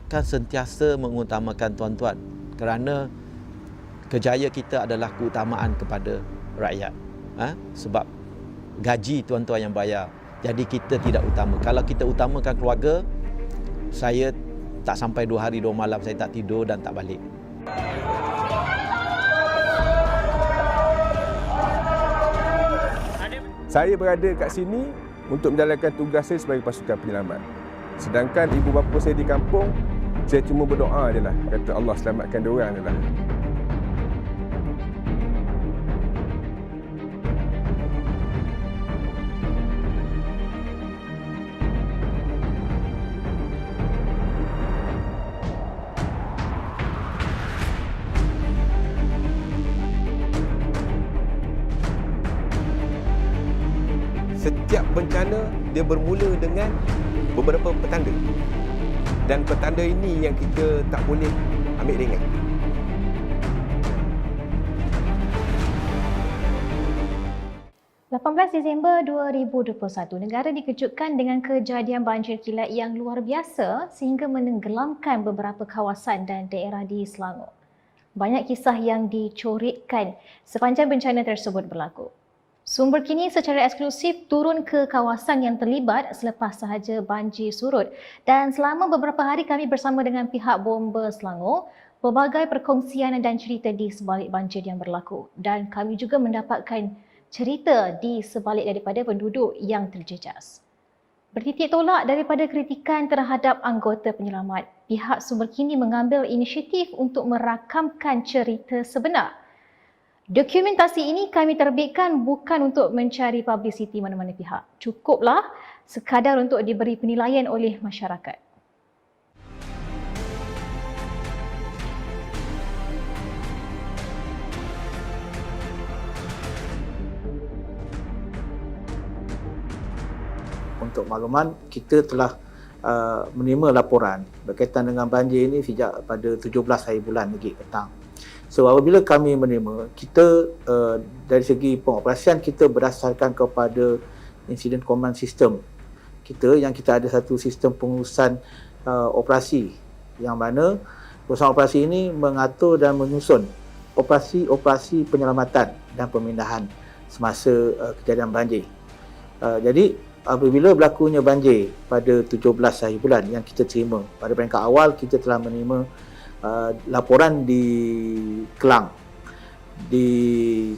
akan sentiasa mengutamakan tuan-tuan kerana kerjaya kita adalah keutamaan kepada rakyat. Sebab gaji tuan-tuan yang bayar. Jadi kita tidak utama. Kalau kita utamakan keluarga, saya tak sampai 2 hari 2 malam saya tak tidur dan tak balik. Saya berada kat sini untuk menjalankan tugas saya sebagai pasukan penyelamat. Sedangkan ibu bapa saya di kampung, saya cuma berdoa je lah. Kata Allah selamatkan diorang je lah. Setiap bencana dia bermula dengan beberapa petanda. Dan petanda ini yang kita tak boleh ambil ringan. Disember 2021, negara dikejutkan dengan kejadian banjir kilat yang luar biasa sehingga menenggelamkan beberapa kawasan dan daerah di Selangor. Banyak kisah yang dicoretkan sepanjang bencana tersebut berlaku. Sumber kini secara eksklusif turun ke kawasan yang terlibat selepas sahaja banjir surut, dan selama beberapa hari kami bersama dengan pihak Bomba Selangor, pelbagai perkongsian dan cerita di sebalik banjir yang berlaku, dan kami juga mendapatkan cerita di sebalik daripada penduduk yang terjejas. Bertitik tolak daripada kritikan terhadap anggota penyelamat, pihak Sumber kini mengambil inisiatif untuk merakamkan cerita sebenar. Dokumentasi ini kami terbitkan bukan untuk mencari publicity mana-mana pihak. Cukuplah sekadar untuk diberi penilaian oleh masyarakat. Untuk makluman, kita telah menerima laporan berkaitan dengan banjir ini sejak pada 17 hari bulan lagi petang. So apabila kami menerima, kita dari segi pengoperasian kita berdasarkan kepada incident command system kita, yang kita ada satu sistem pengurusan operasi, yang mana pengurusan operasi ini mengatur dan menyusun operasi penyelamatan dan pemindahan semasa kejadian banjir. Jadi apabila berlakunya banjir pada 17 hari bulan yang kita terima, pada peringkat awal kita telah menerima laporan di Kelang, di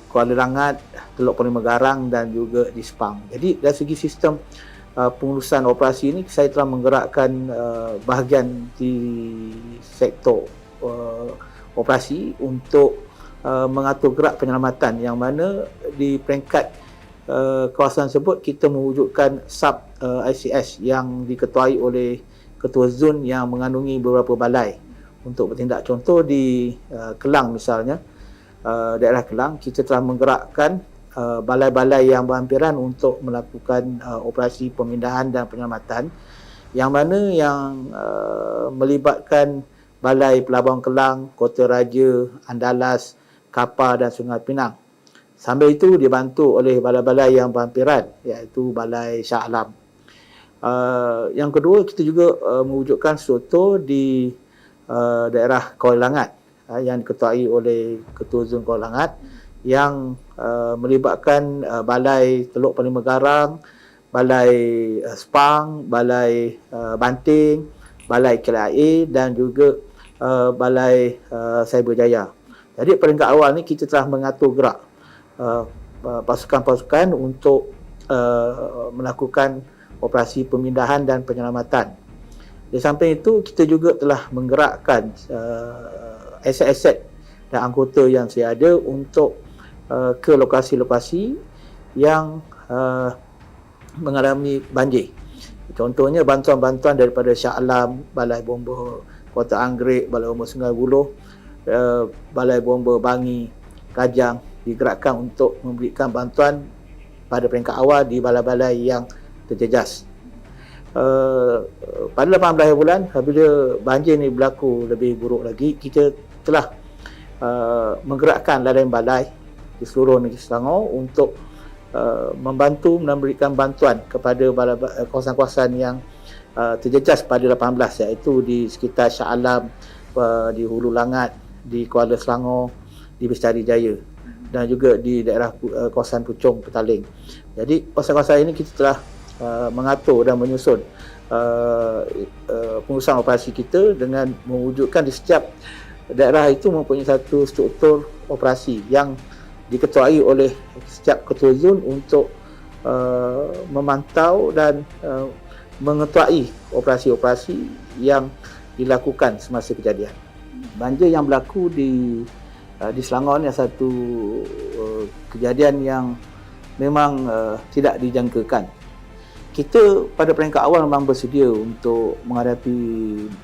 Kuala Langat, Teluk Panema Garang dan juga di Sepang. Jadi dari segi sistem pengurusan operasi ini, saya telah menggerakkan bahagian di sektor operasi untuk mengatur gerak penyelamatan, yang mana di peringkat kawasan tersebut kita mewujudkan sub ICS yang diketuai oleh ketua zon yang mengandungi beberapa balai untuk bertindak. Contoh di Kelang misalnya, daerah Kelang, kita telah menggerakkan balai-balai yang berhampiran untuk melakukan operasi pemindahan dan penyelamatan, yang mana yang melibatkan Balai Pelabuhan Kelang, Kota Raja, Andalas, Kapar dan Sungai Pinang. Sambil itu dibantu oleh balai-balai yang berhampiran, iaitu Balai Shah Alam. Yang kedua, kita juga mewujudkan struktur di daerah Kuala Langat yang diketuai oleh Ketua Zon Kuala Langat, yang melibatkan Balai Teluk Panema Garang, Balai Sepang, Balai Banting, Balai KLIA dan juga Balai Cyberjaya. Jadi peringkat awal ni kita telah mengatur gerak pasukan-pasukan untuk melakukan operasi pemindahan dan penyelamatan. Di samping itu, kita juga telah menggerakkan aset-aset dan anggota yang saya ada untuk ke lokasi-lokasi yang mengalami banjir. Contohnya bantuan-bantuan daripada Shah Alam, Balai Bomba Kota Anggerik, Balai Bomba Sungai Buloh, Balai Bomba Bangi, Kajang digerakkan untuk memberikan bantuan pada peringkat awal di balai-balai yang terjejas. Pada 18 bulan, apabila banjir ini berlaku lebih buruk lagi, kita telah menggerakkan ladang balai di seluruh negeri Selangor untuk membantu memberikan bantuan kepada kawasan-kawasan yang terjejas pada 18, iaitu di sekitar Shah Alam, di Hulu Langat, di Kuala Selangor, di Bestari Jaya, dan juga di daerah kawasan Puchong, Petaling. Jadi kawasan-kawasan ini kita telah mengatur dan menyusun pengurusan operasi kita dengan mewujudkan di setiap daerah itu mempunyai satu struktur operasi yang diketuai oleh setiap ketua zon untuk memantau dan mengetuai operasi-operasi yang dilakukan semasa kejadian. Banjir yang berlaku di Selangor ni satu kejadian yang memang tidak dijangkakan. Kita pada peringkat awal memang bersedia untuk menghadapi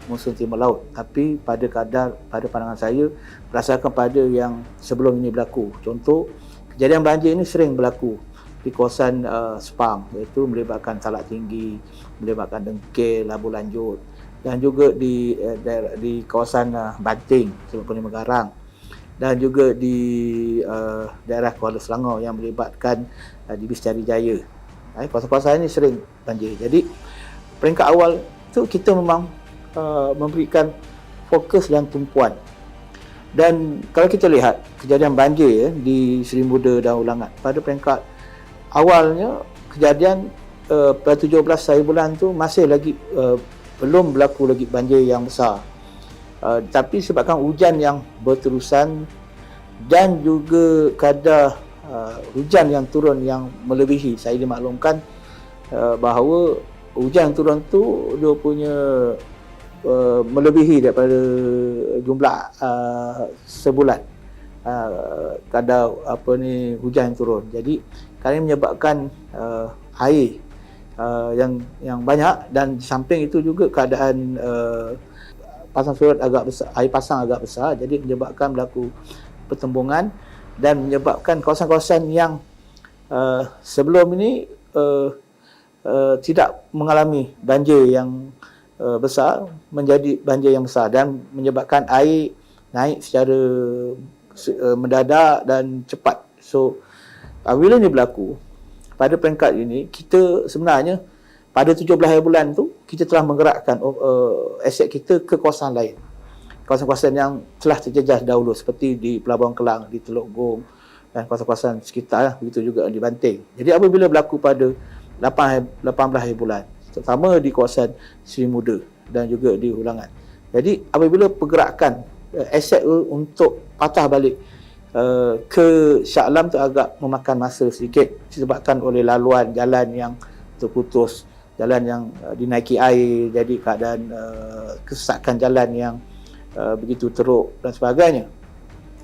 musim timur laut, tapi pada pandangan saya berdasarkan pada yang sebelum ini berlaku. Contoh, kejadian banjir ini sering berlaku di kawasan Sepang, iaitu melibatkan Salak Tinggi, melibatkan Dengkil, Labu Lanjut, dan juga di kawasan Banting, Teluk Megarang, dan juga di daerah Kuala Selangor yang melibatkan di Bestari Jaya. Kawasan-kawasan ini sering banjir. Jadi peringkat awal tu kita memang memberikan fokus dan tumpuan. Dan kalau kita lihat kejadian banjir di Seri Muda dan Ulangat, pada peringkat awalnya kejadian pada 17 hari bulan tu masih lagi belum berlaku lagi banjir yang besar. Tapi sebabkan hujan yang berterusan dan juga kadar hujan yang turun yang melebihi, saya dimaklumkan bahawa hujan yang turun tu dia punya melebihi daripada jumlah sebulan kadar hujan yang turun. Jadi kerana menyebabkan air yang banyak, dan di samping itu juga keadaan pasang surut agak besar, air pasang agak besar, jadi menyebabkan berlaku pertembungan dan menyebabkan kawasan-kawasan yang sebelum ini tidak mengalami banjir yang besar menjadi banjir yang besar dan menyebabkan air naik secara mendadak dan cepat. So apabila ini berlaku pada peringkat ini, kita sebenarnya pada 17 hari bulan tu kita telah menggerakkan aset kita ke kawasan lain, kawasan-kawasan yang telah terjejas dahulu seperti di Pelabuhan Kelang, di Teluk Gong dan kawasan-kawasan sekitar, begitu juga di Banting. Jadi apabila berlaku pada 18 hari bulan, terutama di kawasan Seri Muda dan juga di Ulangat, jadi apabila pergerakan aset untuk patah balik ke Shah Alam tu agak memakan masa sedikit disebabkan oleh laluan jalan yang terputus, jalan yang dinaiki air, jadi keadaan kesesakan jalan yang begitu teruk dan sebagainya.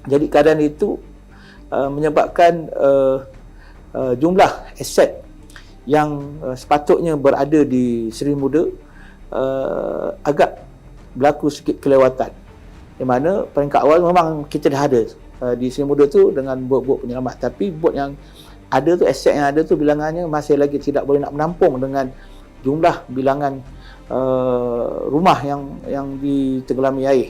Jadi keadaan itu menyebabkan jumlah aset yang sepatutnya berada di Seri Muda agak berlaku sedikit kelewatan, di mana peringkat awal memang kita dah ada di Seri Muda tu dengan bot-bot penyelamat, tapi bot yang ada tu, aset yang ada tu bilangannya masih lagi tidak boleh nak menampung dengan jumlah bilangan rumah yang ditenggelami air.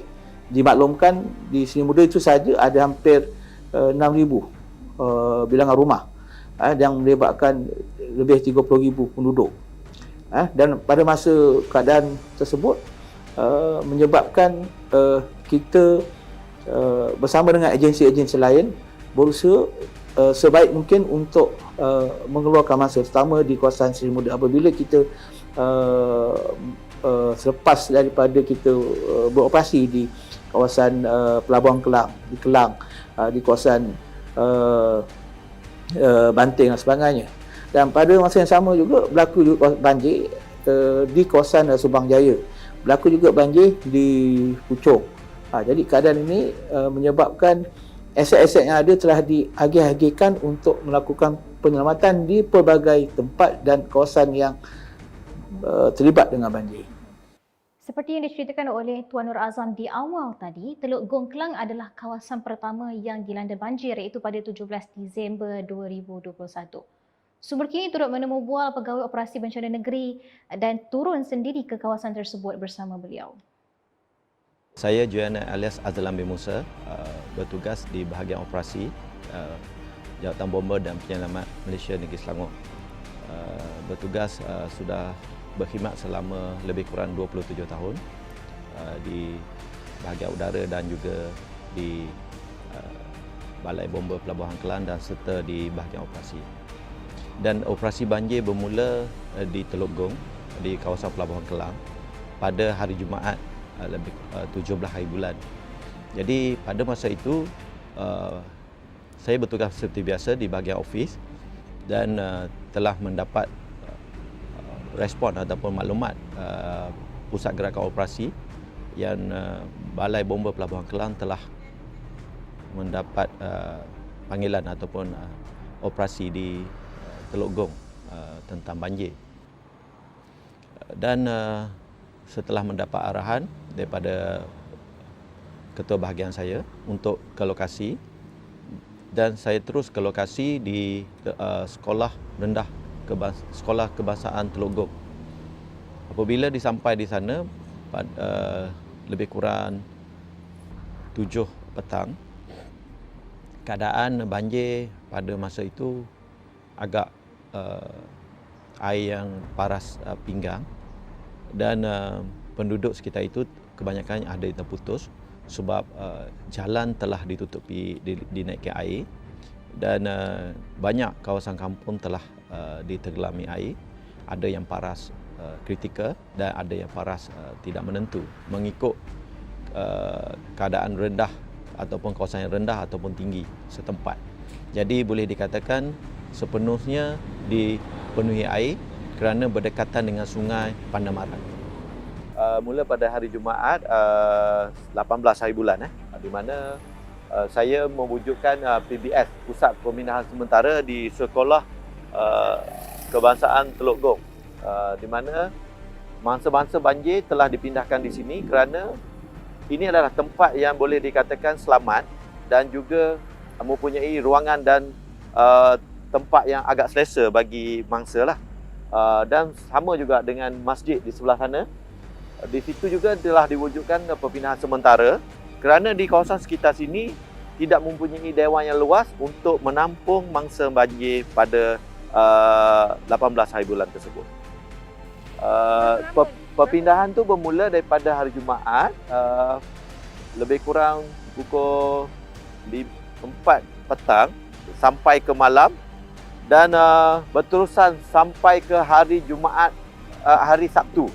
Dimaklumkan di Seri Muda itu saja ada hampir 6,000 bilangan rumah yang melibatkan lebih 30,000 penduduk. Dan pada masa keadaan tersebut menyebabkan kita bersama dengan agensi-agensi lain berusaha sebaik mungkin untuk mengeluarkan masa, terutama di kawasan Seri Muda. Apabila kita selepas daripada kita beroperasi di kawasan Pelabuhan Kelang, di Kelang, di kawasan Banting dan sebagainya. Dan pada masa yang sama juga berlaku juga banjir di kawasan Subang Jaya. Berlaku juga banjir di Puchong. Jadi keadaan ini menyebabkan aset-aset yang ada telah diagih-agihkan untuk melakukan penyelamatan di pelbagai tempat dan kawasan yang terlibat dengan banjir. Seperti yang diceritakan oleh Tuan Nur Azam di awal tadi, Teluk Gong Kelang adalah kawasan pertama yang dilanda banjir, iaitu pada 17 Disember 2021. Sumber kini turut menemu bual pegawai operasi bencana negeri dan turun sendiri ke kawasan tersebut bersama beliau. Saya Juana alias Azlan bin Musa, bertugas di bahagian operasi Jawatan Bomber dan Penyelamat Malaysia Negeri Selangor. Bertugas sudah berkhidmat selama lebih kurang 27 tahun di bahagian udara dan juga di Balai Bomba Pelabuhan Kelang dan serta di bahagian operasi. Dan operasi banjir bermula di Teluk Gong di kawasan Pelabuhan Kelang pada hari Jumaat lebih 17 hari bulan. Jadi pada masa itu saya bertugas seperti biasa di bahagian ofis dan telah mendapat respon ataupun maklumat pusat gerakan operasi yang Balai Bomba Pelabuhan Kelang telah mendapat panggilan ataupun operasi di Teluk Gong tentang banjir. Dan setelah mendapat arahan daripada ketua bahagian saya untuk ke lokasi, dan saya terus ke lokasi di sekolah rendah sekolah kebangsaan Teluk Gong. Apabila disampai di sana lebih kurang 7 petang, keadaan banjir pada masa itu agak air yang paras pinggang, dan penduduk sekitar itu kebanyakan ada yang terputus sebab jalan telah ditutupi, dinaiki air, dan banyak kawasan kampung telah ditergelami air. Ada yang paras kritikal dan ada yang paras tidak menentu mengikut keadaan rendah ataupun kawasan yang rendah ataupun tinggi setempat. Jadi boleh dikatakan sepenuhnya dipenuhi air kerana berdekatan dengan sungai Pandamaran. Mula pada hari Jumaat 18 hari bulan di mana saya mewujudkan PBS, Pusat Pemindahan Sementara di Sekolah Kebangsaan Teluk Gong, di mana mangsa-mangsa banjir telah dipindahkan di sini kerana ini adalah tempat yang boleh dikatakan selamat dan juga mempunyai ruangan dan tempat yang agak selesa bagi mangsa lah. Dan sama juga dengan masjid di sebelah sana. Di situ juga telah diwujudkan perpindahan sementara kerana di kawasan sekitar sini tidak mempunyai dewan yang luas untuk menampung mangsa banjir pada 18 hari bulan tersebut. Perpindahan tu bermula daripada hari Jumaat lebih kurang pukul 4 petang sampai ke malam, dan berterusan sampai ke hari Jumaat, hari Sabtu.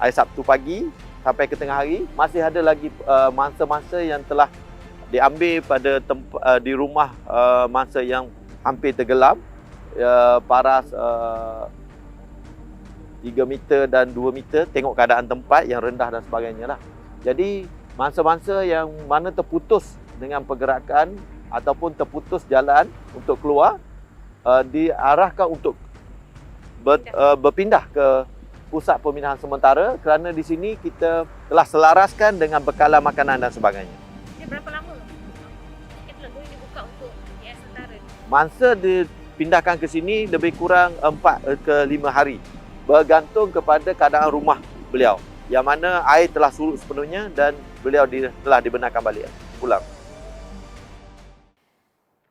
Hari Sabtu pagi sampai ke tengah hari masih ada lagi mangsa-mangsa yang telah diambil pada di rumah mangsa yang hampir tenggelam, paras 3 meter dan 2 meter, tengok keadaan tempat yang rendah dan sebagainya lah. Jadi mangsa-mangsa yang mana terputus dengan pergerakan ataupun terputus jalan untuk keluar diarahkan untuk berpindah ke pusat pemindahan sementara kerana di sini kita telah selaraskan dengan bekalan makanan dan sebagainya. Berapa lama Teluk Gong dibuka untuk PBS sementara? Mangsa dipindahkan ke sini lebih kurang 4 ke 5 hari, bergantung kepada keadaan rumah beliau yang mana air telah surut sepenuhnya dan beliau telah dibenarkan balik pulang.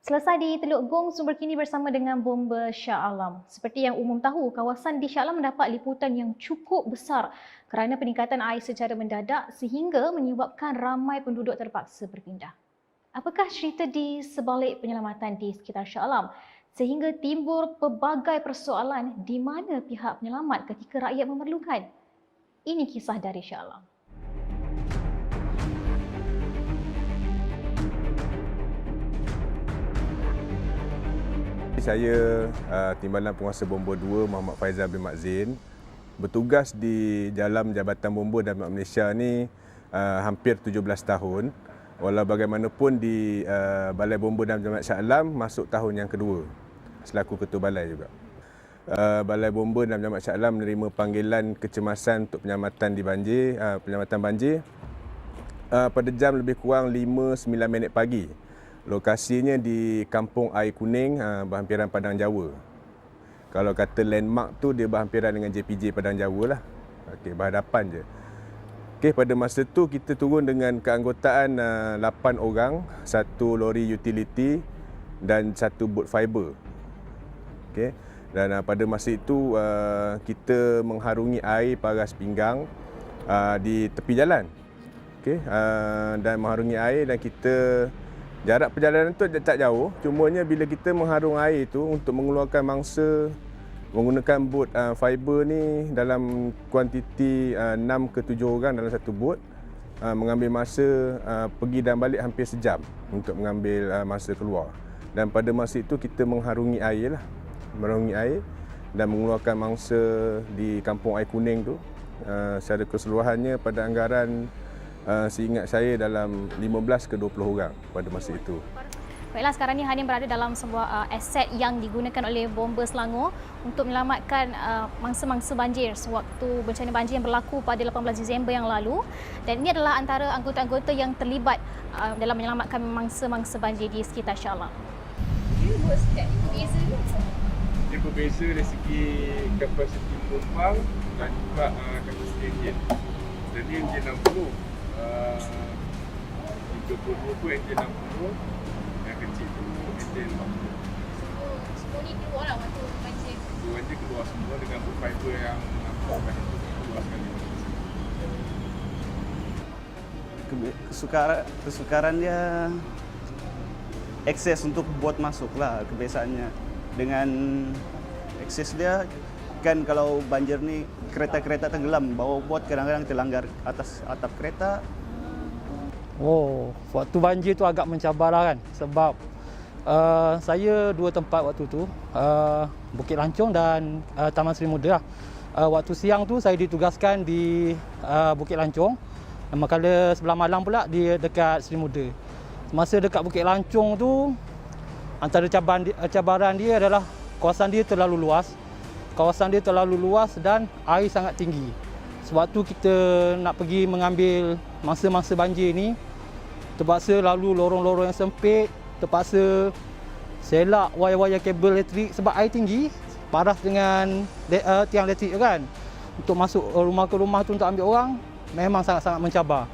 Selesai di Teluk Gong, sumber kini bersama dengan Bomba Shah Alam. Seperti yang umum tahu, kawasan di Shah Alam mendapat liputan yang cukup besar kerana peningkatan air secara mendadak sehingga menyebabkan ramai penduduk terpaksa berpindah. Apakah cerita di sebalik penyelamatan di sekitar Shah Alam sehingga timbul pelbagai persoalan di mana pihak penyelamat ketika rakyat memerlukan? Ini kisah dari Shah Alam. Saya Timbalan Penguasa Bomba 2 Muhammad Faizal bin Mak Zain bertugas di dalam Jabatan Bomba dan Dampak Malaysia ni hampir 17 tahun. Walau bagaimanapun di Balai Bomba dan Dampak Shah Alam masuk tahun yang kedua selaku Ketua Balai juga. Balai Bomba dan Dampak Shah Alam menerima panggilan kecemasan untuk penyelamatan di banjir, penyelamatan banjir pada jam lebih kurang 5-9 minit pagi. Lokasinya di Kampung Air Kuning, berhampiran Padang Jawa. Kalau kata landmark tu dia berhampiran dengan JPJ Padang Jawa lah. Okey, berhadapan je. Okey, pada masa tu kita turun dengan keanggotaan 8 orang, 1 lori utility dan 1 bot fiber. Okey. Dan pada masa itu kita mengharungi air paras pinggang di tepi jalan. Okey, dan mengharungi air, dan kita jarak perjalanan tu tak jauh, cumanya bila kita mengharung air tu untuk mengeluarkan mangsa menggunakan bot fiber ni dalam kuantiti 6 ke 7 orang dalam satu bot, mengambil masa pergi dan balik hampir sejam untuk mengambil mangsa keluar. Dan pada masa itu kita mengharungi air dan mengeluarkan mangsa di Kampung Air Kuning tu secara keseluruhannya pada anggaran seingat saya dalam 15 ke 20 orang pada masa itu. Baiklah, sekarang ni Hanim berada dalam sebuah aset yang digunakan oleh Bomba Selangor untuk menyelamatkan mangsa-mangsa banjir sewaktu bencana banjir yang berlaku pada 18 Disember yang lalu, dan ini adalah antara anggota-anggota yang terlibat dalam menyelamatkan mangsa-mangsa banjir di sekitar Shah Alam. Dia berbeza dari segi kapasiti penumpang dan juga kapasiti enjin. Jadi enjin 60, 32 tu enjin 60, yang kecil tu enjin 40. Semua ni keluar lah waktu banjir. Banjir keluar semua dengan boot fiber yang nampak kat situ, keluar sekali. Kesukaran dia akses untuk bot masuk lah kebiasaannya. Dengan akses dia kan, kalau banjir ni kereta-kereta tenggelam, bawa bot kadang-kadang terlanggar atas atap kereta. Oh, waktu banjir tu agak mencabar lah kan, sebab saya dua tempat waktu tu, Bukit Lancong dan Taman Seri Muda lah. Waktu siang tu saya ditugaskan di Bukit Lancong, manakala sebelah malam pula di dekat Seri Muda. Masa dekat Bukit Lancong tu, antara cabaran dia adalah kawasan dia terlalu luas. Kawasan dia terlalu luas dan air sangat tinggi. Sebab tu kita nak pergi mengambil mangsa-mangsa banjir ni, terpaksa lalu lorong-lorong yang sempit, terpaksa selak wayar-wayar kabel elektrik sebab air tinggi, paras dengan tiang elektrik kan. Untuk masuk rumah ke rumah tu untuk ambil orang memang sangat-sangat mencabar.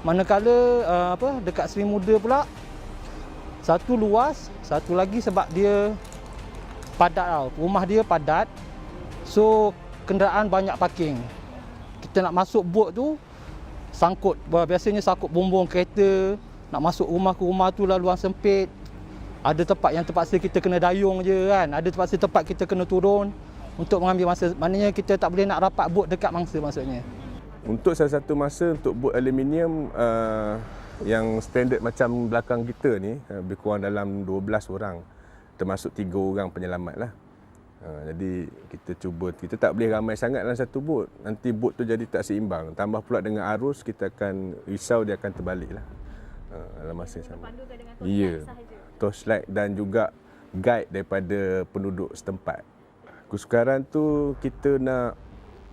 Manakala dekat Seri Muda pula, satu luas, satu lagi sebab dia padat tau. Rumah dia padat. So kenderaan banyak parking. Kita nak masuk bot tu sangkut. Biasanya sangkut bumbung kereta. Nak masuk rumah ke rumah tu laluan sempit. Ada tempat yang terpaksa kita kena dayung je kan. Ada terpaksa tempat kita kena turun untuk mengambil mangsa. Maknanya kita tak boleh nak rapat bot dekat mangsa maksudnya. Untuk salah satu masa untuk bot aluminium yang standard macam belakang kita ni, lebih kurang dalam 12 orang, termasuk 3 orang penyelamat lah. Jadi kita tak boleh ramai sangat dalam satu bot, nanti bot tu jadi tak seimbang. Tambah pula dengan arus, kita akan risau dia akan terbalik lah dalam masa yang sama. Ya, torchlight dan juga guide daripada penduduk setempat. Kesukaran tu kita nak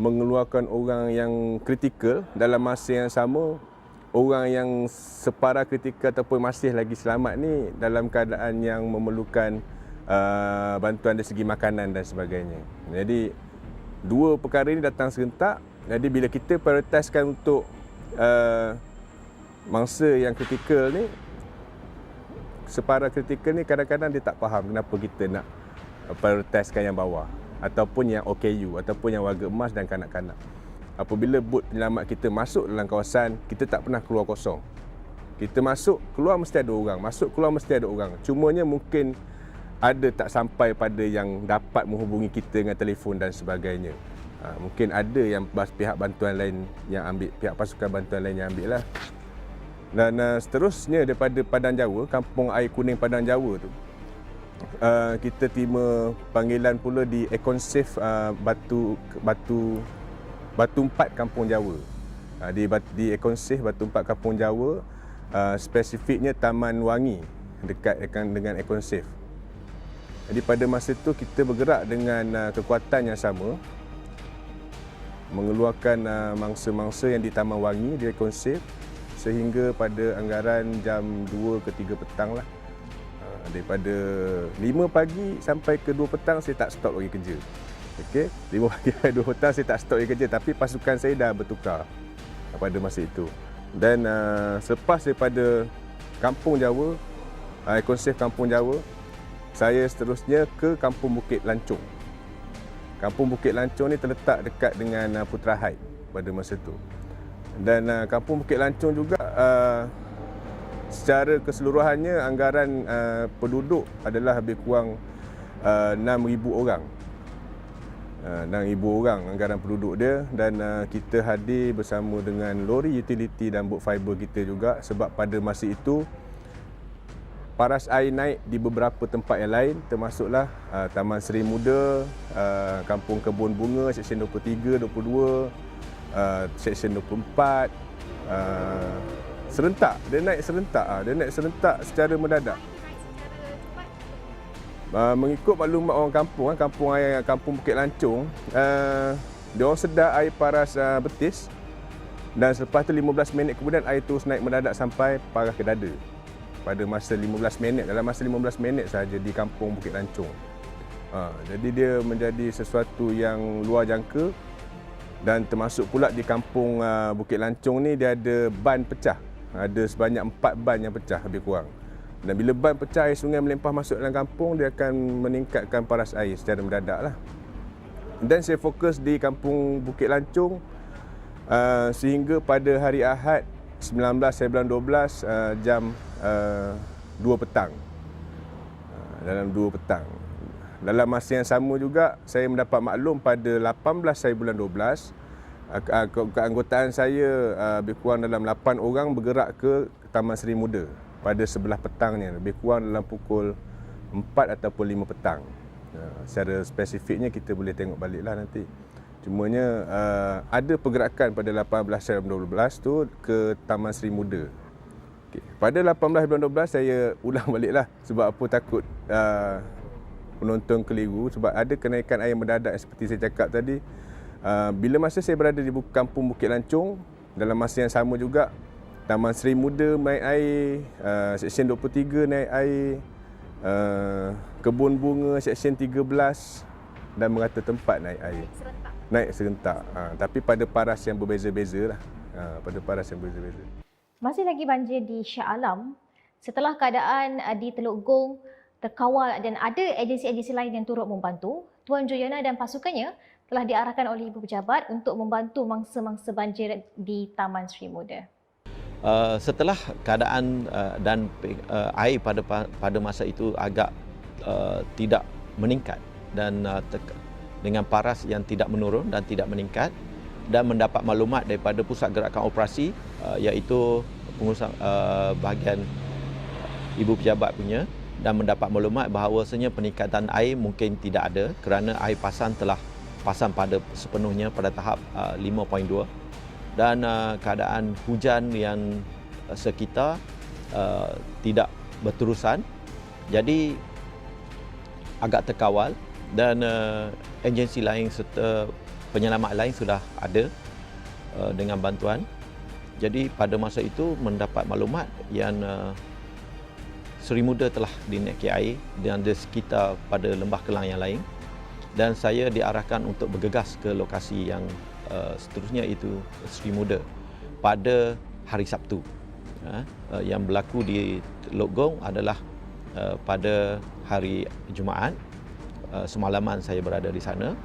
mengeluarkan orang yang kritikal dalam masa yang sama. Orang yang separa kritikal ataupun masih lagi selamat ni dalam keadaan yang memerlukan bantuan dari segi makanan dan sebagainya. Jadi dua perkara ini datang serentak. Jadi bila kita prioritaskan untuk mangsa yang kritikal ni, separa kritikal ni kadang-kadang dia tak faham kenapa kita nak prioritaskan yang bawah, ataupun yang OKU, ataupun yang warga emas dan kanak-kanak. Apabila bot penyelamat kita masuk dalam kawasan, kita tak pernah keluar kosong. Kita masuk, keluar mesti ada orang. Masuk, keluar mesti ada orang. Cumanya mungkin ada tak sampai pada yang dapat menghubungi kita dengan telefon dan sebagainya. Mungkin ada yang pihak bantuan lain yang ambil, pihak pasukan bantuan lain yang ambil lah. Dan seterusnya daripada Padang Jawa, Kampung Air Kuning Padang Jawa tu, kita terima panggilan pula di Econsave Batu 4 Kampung Jawa. Di Econsave Batu 4 Kampung Jawa, spesifiknya Taman Wangi dekat dengan Econsave. Jadi pada masa itu kita bergerak dengan kekuatan yang sama, mengeluarkan mangsa-mangsa yang di Taman Wangi di Econsave sehingga pada anggaran jam 2 ke 3 petang lah. Daripada 5 pagi sampai ke 2 petang saya tak stop lagi kerja. Okey, 5 pagi sampai 2 petang saya tak stop lagi kerja, tapi pasukan saya dah bertukar pada masa itu. Dan selepas daripada Kampung Jawa, Econsave Kampung Jawa, saya seterusnya ke Kampung Bukit Lancong. Kampung Bukit Lancung ni terletak dekat dengan Putra Heights pada masa tu. Dan Kampung Bukit Lancung juga secara keseluruhannya anggaran penduduk adalah lebih kurang 6,000 orang. 6,000 orang anggaran penduduk dia, dan kita hadir bersama dengan lori utility dan bot fiber kita juga, sebab pada masa itu paras air naik di beberapa tempat yang lain, termasuklah Taman Seri Muda, Kampung Kebun Bunga, Seksyen 23, 22, Seksyen 24, serentak. Dia naik serentak secara mendadak. Mengikut maklumat orang kampung, Kampung Bukit Lancung, dia orang sedar air paras betis, dan selepas tu 15 minit kemudian air terus naik mendadak sampai paras ke dada. Pada masa 15 minit, dalam masa 15 minit sahaja di Kampung Bukit Lancung. Jadi dia menjadi sesuatu yang luar jangka, dan termasuk pula di Kampung Bukit Lancung ni dia ada ban pecah. Ada sebanyak 4 ban yang pecah lebih kurang. Dan bila ban pecah, air sungai melimpah masuk dalam kampung, dia akan meningkatkan paras air secara mendadak lah. Dan saya fokus di Kampung Bukit Lancung sehingga pada hari Ahad 19 bulan 12 jam 2 petang. Dalam 2 petang. Dalam masa yang sama juga, saya mendapat maklum pada 18 bulan 12, keanggotaan saya lebih kurang dalam 8 orang bergerak ke Taman Seri Muda pada sebelah petangnya, lebih kurang dalam pukul 4 ataupun 5 petang. Secara spesifiknya kita boleh tengok baliklah nanti. Cumanya ada pergerakan pada 18 bulan 12 tu ke Taman Seri Muda. Okay. Pada 18 bulan 12 saya ulang baliklah, sebab apa, takut penonton keliru, sebab ada kenaikan air mendadak seperti saya cakap tadi. Bila masa saya berada di Kampung Bukit Lancung, dalam masa yang sama juga Taman Seri Muda naik air, Seksyen 23 naik air, Kebun Bunga Seksyen 13 dan merata tempat naik air. Naik serentak. Tapi pada paras yang berbeza-beza lah. Masih lagi banjir di Shah Alam. Setelah keadaan di Teluk Gong terkawal dan ada agensi-agensi lain yang turut membantu, Tuan Joyana dan pasukannya telah diarahkan oleh Ibu Pejabat untuk membantu mangsa-mangsa banjir di Taman Seri Muda. Setelah keadaan dan air pada masa itu agak tidak meningkat, dan dengan paras yang tidak menurun dan tidak meningkat, dan mendapat maklumat daripada Pusat Gerakan Operasi iaitu pengurusan bahagian Ibu Pejabat punya, dan mendapat maklumat bahawasanya peningkatan air mungkin tidak ada kerana air pasang telah pasang pada sepenuhnya pada tahap 5.2, dan keadaan hujan yang sekitar tidak berterusan, jadi agak terkawal, dan agensi lain serta penyelamat lain sudah ada dengan bantuan. Jadi pada masa itu mendapat maklumat yang Seri Muda telah dinaiki air dan di sekitar pada lembah Kelang yang lain, dan saya diarahkan untuk bergegas ke lokasi yang seterusnya, itu Seri Muda pada hari Sabtu. Yang berlaku di Teluk Gong adalah pada hari Jumaat. Semalaman saya berada di sana,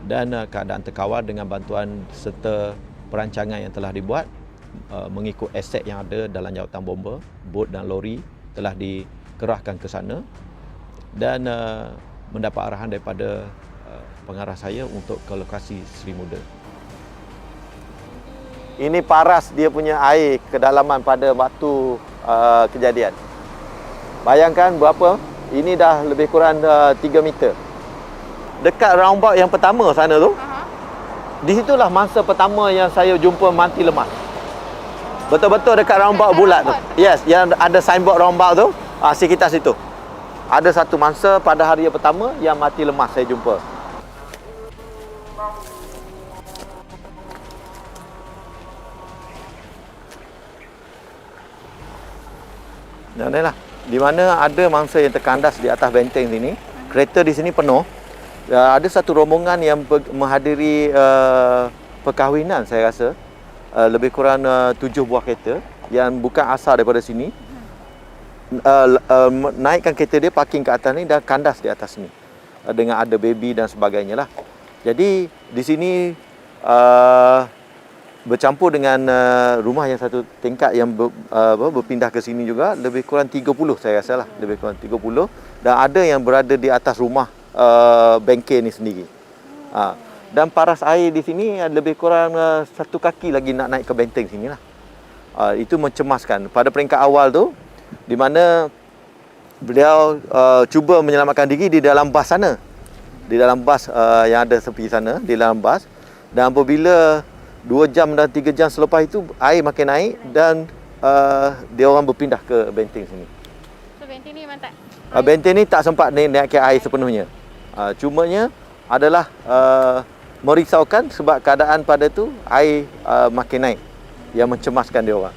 dan keadaan terkawal dengan bantuan serta perancangan yang telah dibuat mengikut aset yang ada dalam jawatan bomba, bot dan lori telah dikerahkan ke sana, dan mendapat arahan daripada pengarah saya untuk ke lokasi Seri Muda. Ini paras dia punya air kedalaman pada waktu kejadian. Bayangkan berapa? Ini dah lebih kurang 3 meter. Dekat roundabout yang pertama sana tu, di situlah masa pertama yang saya jumpa mati lemas. Betul-betul dekat roundabout bulat tu. Yes, yang ada signboard roundabout tu, sekitar situ. Ada satu mangsa pada hari yang pertama yang mati lemas saya jumpa. Dan inilah di mana ada mangsa yang terkandas di atas benteng sini. Kereta di sini penuh. Ada satu rombongan yang menghadiri perkahwinan, saya rasa. Lebih kurang 7 buah kereta yang bukan asal daripada sini. Naikkan kereta dia, parking ke atas ni dan kandas di atas ni. Dengan ada baby dan sebagainya lah. Jadi di sini bercampur dengan rumah yang satu tingkat yang berpindah ke sini juga, lebih kurang 30 saya rasa lah, lebih kurang 30, dan ada yang berada di atas rumah bengkel ni sendiri. Dan paras air di sini lebih kurang 1 kaki lagi nak naik ke benteng sini lah. Itu mencemaskan. Pada peringkat awal tu, di mana beliau cuba menyelamatkan diri di dalam bas sana, di dalam bas yang ada tepi sana, di dalam bas, dan apabila 2 jam dan 3 jam selepas itu air makin naik dan dia orang berpindah ke benteng sini. So benteng ni memang tak? Benteng ni tak sempat naikkan air sepenuhnya. Cumanya adalah merisaukan sebab keadaan pada tu air makin naik yang mencemaskan dia orang.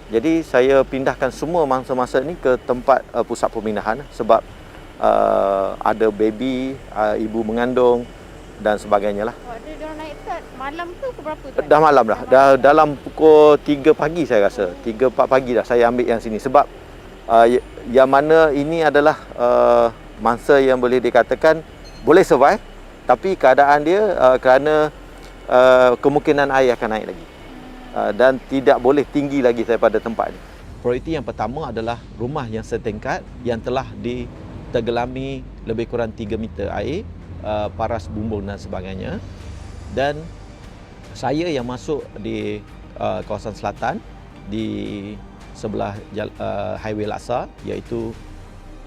Jadi saya pindahkan semua mangsa-mangsa ni ke tempat pusat pemindahan sebab ada baby, ibu mengandung dan sebagainya lah. Waktu dia orang naik tu malam tu ke berapa tu? Dah malam dah. Dah dalam pukul 3 pagi saya rasa. 3-4 pagi dah saya ambil yang sini sebab yang mana ini adalah mangsa yang boleh dikatakan boleh survive, tapi keadaan dia kerana kemungkinan air akan naik lagi. Dan tidak boleh tinggi lagi daripada tempat ni. Prioriti yang pertama adalah rumah yang setingkat yang telah ditergelami lebih kurang 3 meter air, paras bumbung dan sebagainya. Dan saya yang masuk di kawasan selatan di sebelah Highway Laksa, iaitu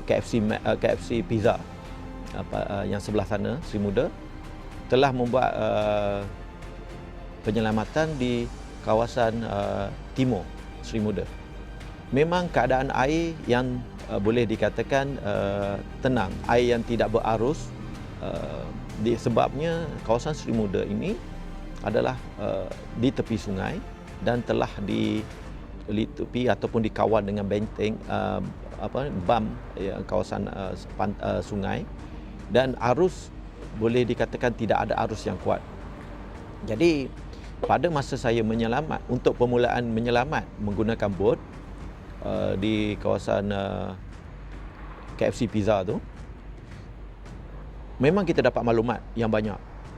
KFC Pizza yang sebelah sana, Sri Muda, telah membuat penyelamatan di kawasan timur Sri Muda. Memang keadaan air yang boleh dikatakan tenang, air yang tidak berarus, sebabnya kawasan Sri Muda ini adalah di tepi sungai dan telah dilitupi ataupun dikawal dengan benteng bam kawasan sungai, dan arus boleh dikatakan tidak ada arus yang kuat. Jadi pada masa saya menyelamat, untuk permulaan menyelamat menggunakan bot di kawasan KFC Pizza tu, memang kita dapat maklumat yang banyak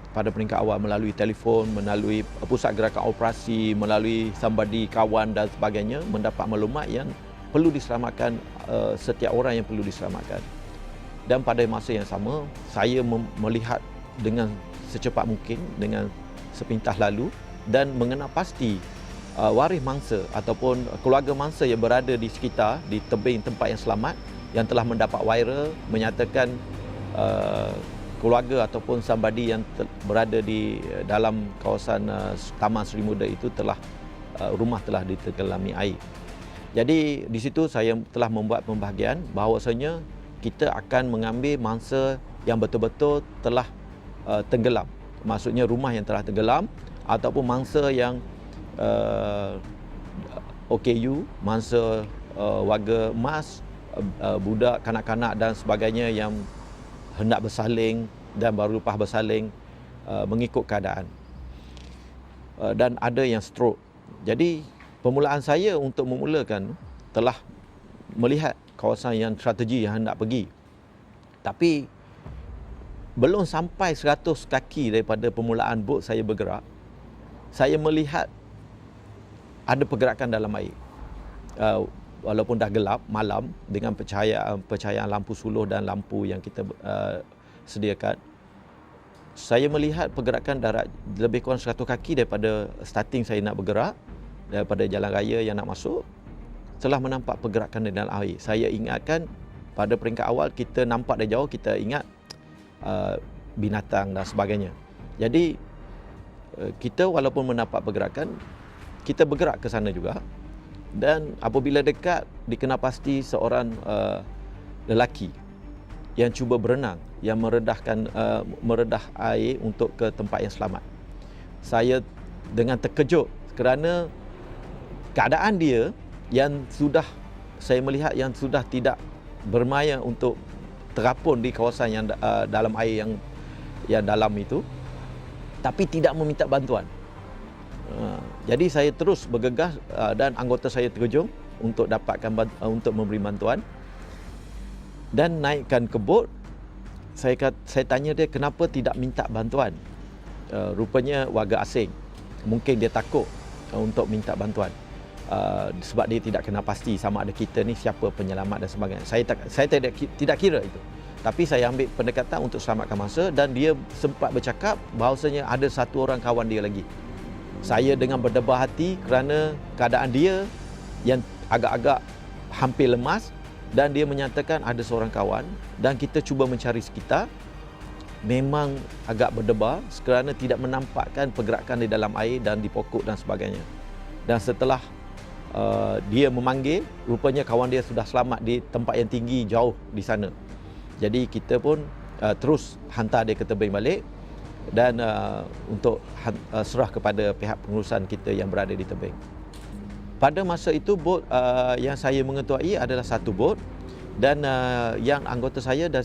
pada peringkat awal melalui telefon, melalui pusat gerakan operasi, melalui somebody, kawan dan sebagainya, mendapat maklumat yang perlu diselamatkan, setiap orang yang perlu diselamatkan. Dan pada masa yang sama, saya melihat dengan secepat mungkin, dengan sepintas lalu, dan mengenal pasti waris mangsa ataupun keluarga mangsa yang berada di sekitar, di tebing tempat yang selamat, yang telah mendapat viral menyatakan keluarga ataupun somebody yang berada di dalam kawasan Taman Sri Muda itu rumah telah ditergelami air. Jadi di situ saya telah membuat pembahagian bahawasanya kita akan mengambil mangsa yang betul-betul telah tenggelam. Maksudnya rumah yang telah tenggelam ataupun mangsa yang OKU, mangsa warga emas, budak, kanak-kanak dan sebagainya yang hendak bersalin dan baru lepas bersalin mengikut keadaan. Dan ada yang stroke. Jadi permulaan saya untuk memulakan telah melihat kawasan yang strategi yang hendak pergi. Tapi belum sampai 100 kaki daripada permulaan bot saya bergerak, saya melihat ada pergerakan dalam air. Walaupun dah gelap malam dengan pencahayaan lampu suluh dan lampu yang kita sediakan, saya melihat pergerakan darat lebih kurang 100 kaki daripada starting saya nak bergerak daripada jalan raya yang nak masuk, telah menampak pergerakan di dalam air. Saya ingatkan pada peringkat awal kita nampak dari jauh, kita ingat binatang dan sebagainya. Jadi kita walaupun mendapat pergerakan, kita bergerak ke sana juga, dan apabila dekat dikenal pasti seorang lelaki yang cuba berenang, yang meredah air untuk ke tempat yang selamat. Saya dengan terkejut kerana keadaan dia yang sudah saya melihat yang sudah tidak bermaya untuk terapun di kawasan yang dalam air yang dalam itu, tapi tidak meminta bantuan. Jadi saya terus bergegas dan anggota saya terjun untuk untuk memberi bantuan dan naikkan ke bot. Saya tanya dia kenapa tidak minta bantuan. rupanya warga asing. Mungkin dia takut untuk minta bantuan. Sebab dia tidak kenal pasti sama ada kita ni siapa penyelamat dan sebagainya. Saya tidak kira itu. Tapi saya ambil pendekatan untuk selamatkan mangsa dan dia sempat bercakap bahawasanya ada satu orang kawan dia lagi. Saya dengan berdebah hati kerana keadaan dia yang agak-agak hampir lemas dan dia menyatakan ada seorang kawan dan kita cuba mencari sekitar. Memang agak berdebar kerana tidak menampakkan pergerakan di dalam air dan di pokok dan sebagainya. Dan setelah dia memanggil, rupanya kawan dia sudah selamat di tempat yang tinggi jauh di sana. Jadi kita pun terus hantar dia ke tebing balik dan untuk serah kepada pihak pengurusan kita yang berada di tebing. Pada masa itu bot yang saya mengetuai adalah satu bot dan yang anggota saya dah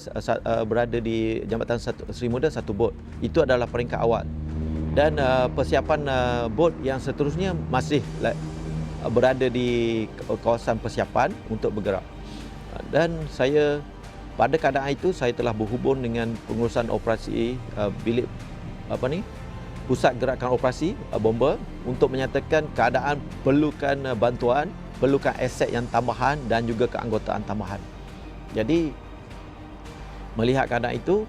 berada di Jambatan Seri Muda satu bot. Itu adalah peringkat awal. Dan persiapan bot yang seterusnya masih berada di kawasan persiapan untuk bergerak. Dan saya pada keadaan itu saya telah berhubung dengan pengurusan operasi bilik pusat gerakan operasi bomba untuk menyatakan keadaan perlukan bantuan, perlukan aset yang tambahan dan juga keanggotaan tambahan. Jadi melihat keadaan itu,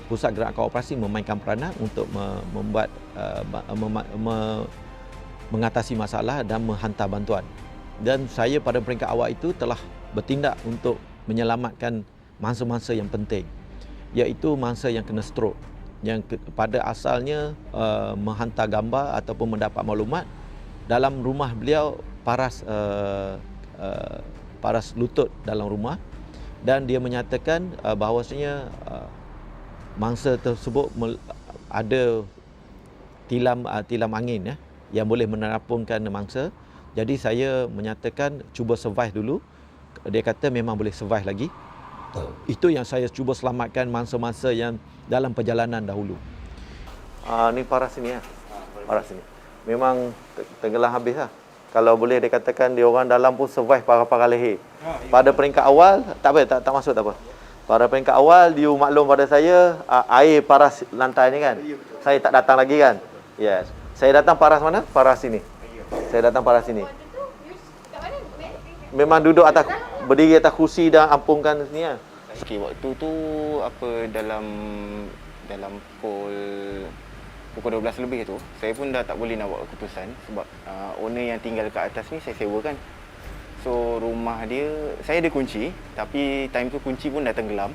pusat gerakan operasi memainkan peranan untuk membuat mengatasi masalah dan menghantar bantuan. Dan saya pada peringkat awal itu telah bertindak untuk menyelamatkan mangsa-mangsa yang penting, iaitu mangsa yang kena stroke, yang pada asalnya menghantar gambar ataupun mendapat maklumat dalam rumah beliau paras lutut dalam rumah. Dan dia menyatakan bahawasanya mangsa tersebut ada tilam angin yang boleh menerapungkan mangsa. Jadi saya menyatakan cuba survive dulu. Dia kata memang boleh survive lagi. Itu yang saya cuba selamatkan mangsa-mangsa yang dalam perjalanan dahulu. Ni paras sini paras sini. Memang tenggelam habis lah. Kalau boleh dikatakan dia orang dalam pun survive parah-parah leher. Pada peringkat awal, tak masuk tak apa. Pada peringkat awal, dia maklum pada saya, air paras lantai ni kan. Saya tak datang lagi kan. Yes. Saya datang paras mana? Paras sini. Saya datang paras sini. Memang duduk atas, berdiri atas kursi dan ampungkan sini lah. Okay, waktu tu dalam pukul 12 lebih tu, saya pun dah tak boleh nak buat keputusan sebab owner yang tinggal kat atas ni saya sewa kan. So rumah dia, saya ada kunci tapi time tu kunci pun dah tenggelam.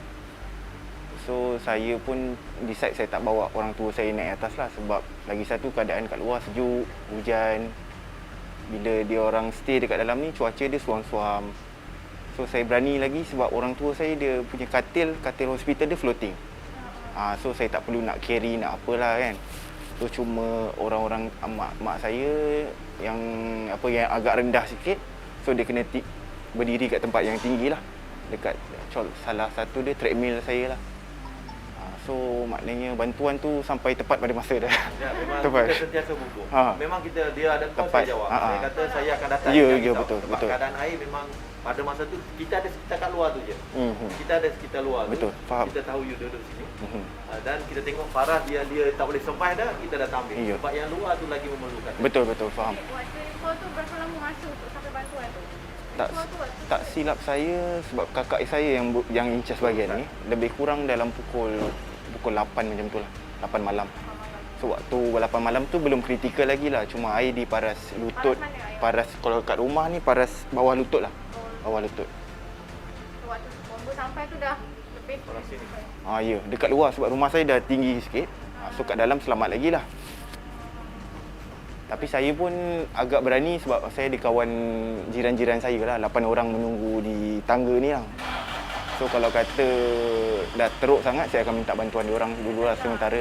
So saya pun decide saya tak bawa orang tua saya naik atas lah sebab lagi satu keadaan kat luar sejuk, hujan. Bila dia orang stay dekat dalam ni, cuaca dia suam-suam. So saya berani lagi sebab orang tua saya dia punya katil hospital dia floating. So saya tak perlu nak carry nak apalah kan. So cuma orang-orang mak saya yang agak rendah sikit, so dia kena berdiri kat tempat yang tinggi lah, dekat salah satu dia treadmill saya lah. So maknanya bantuan tu sampai tepat pada masa dah. Ya, memang tepat. kita sentiasa hubung. Memang dia ada call Tepat. saya jawab. Saya kata saya akan datang. Ya, betul. Sebab keadaan air memang pada masa tu kita ada sekitar kat luar tu je. Kita ada sekitar luar tu. Betul, faham. Kita tahu you duduk sini. Dan kita tengok Farah dia tak boleh survive dah, kita dah ambil. Ya. Sebab yang luar tu lagi memerlukan. Betul, faham. Waktu info tu berapa lama masa untuk sampai bantuan tu? Tak silap saya sebab kakak saya yang in charge bahagian ni lebih kurang dalam pukul 8 macam tu lah, 8 malam. So waktu 8 malam tu belum kritikal lagi lah, cuma air di paras lutut. Paras kalau kat rumah ni paras bawah lutut lah. Bawah lutut. Waktu bomba sampai tu dah lebih. Ya, dekat luar sebab rumah saya dah tinggi sikit. So kat dalam selamat lagi lah. Tapi saya pun agak berani sebab saya ada kawan jiran-jiran saya lah, 8 orang menunggu di tangga ni lah. So kalau kata dah teruk sangat, saya akan minta bantuan diorang dulu lah sementara.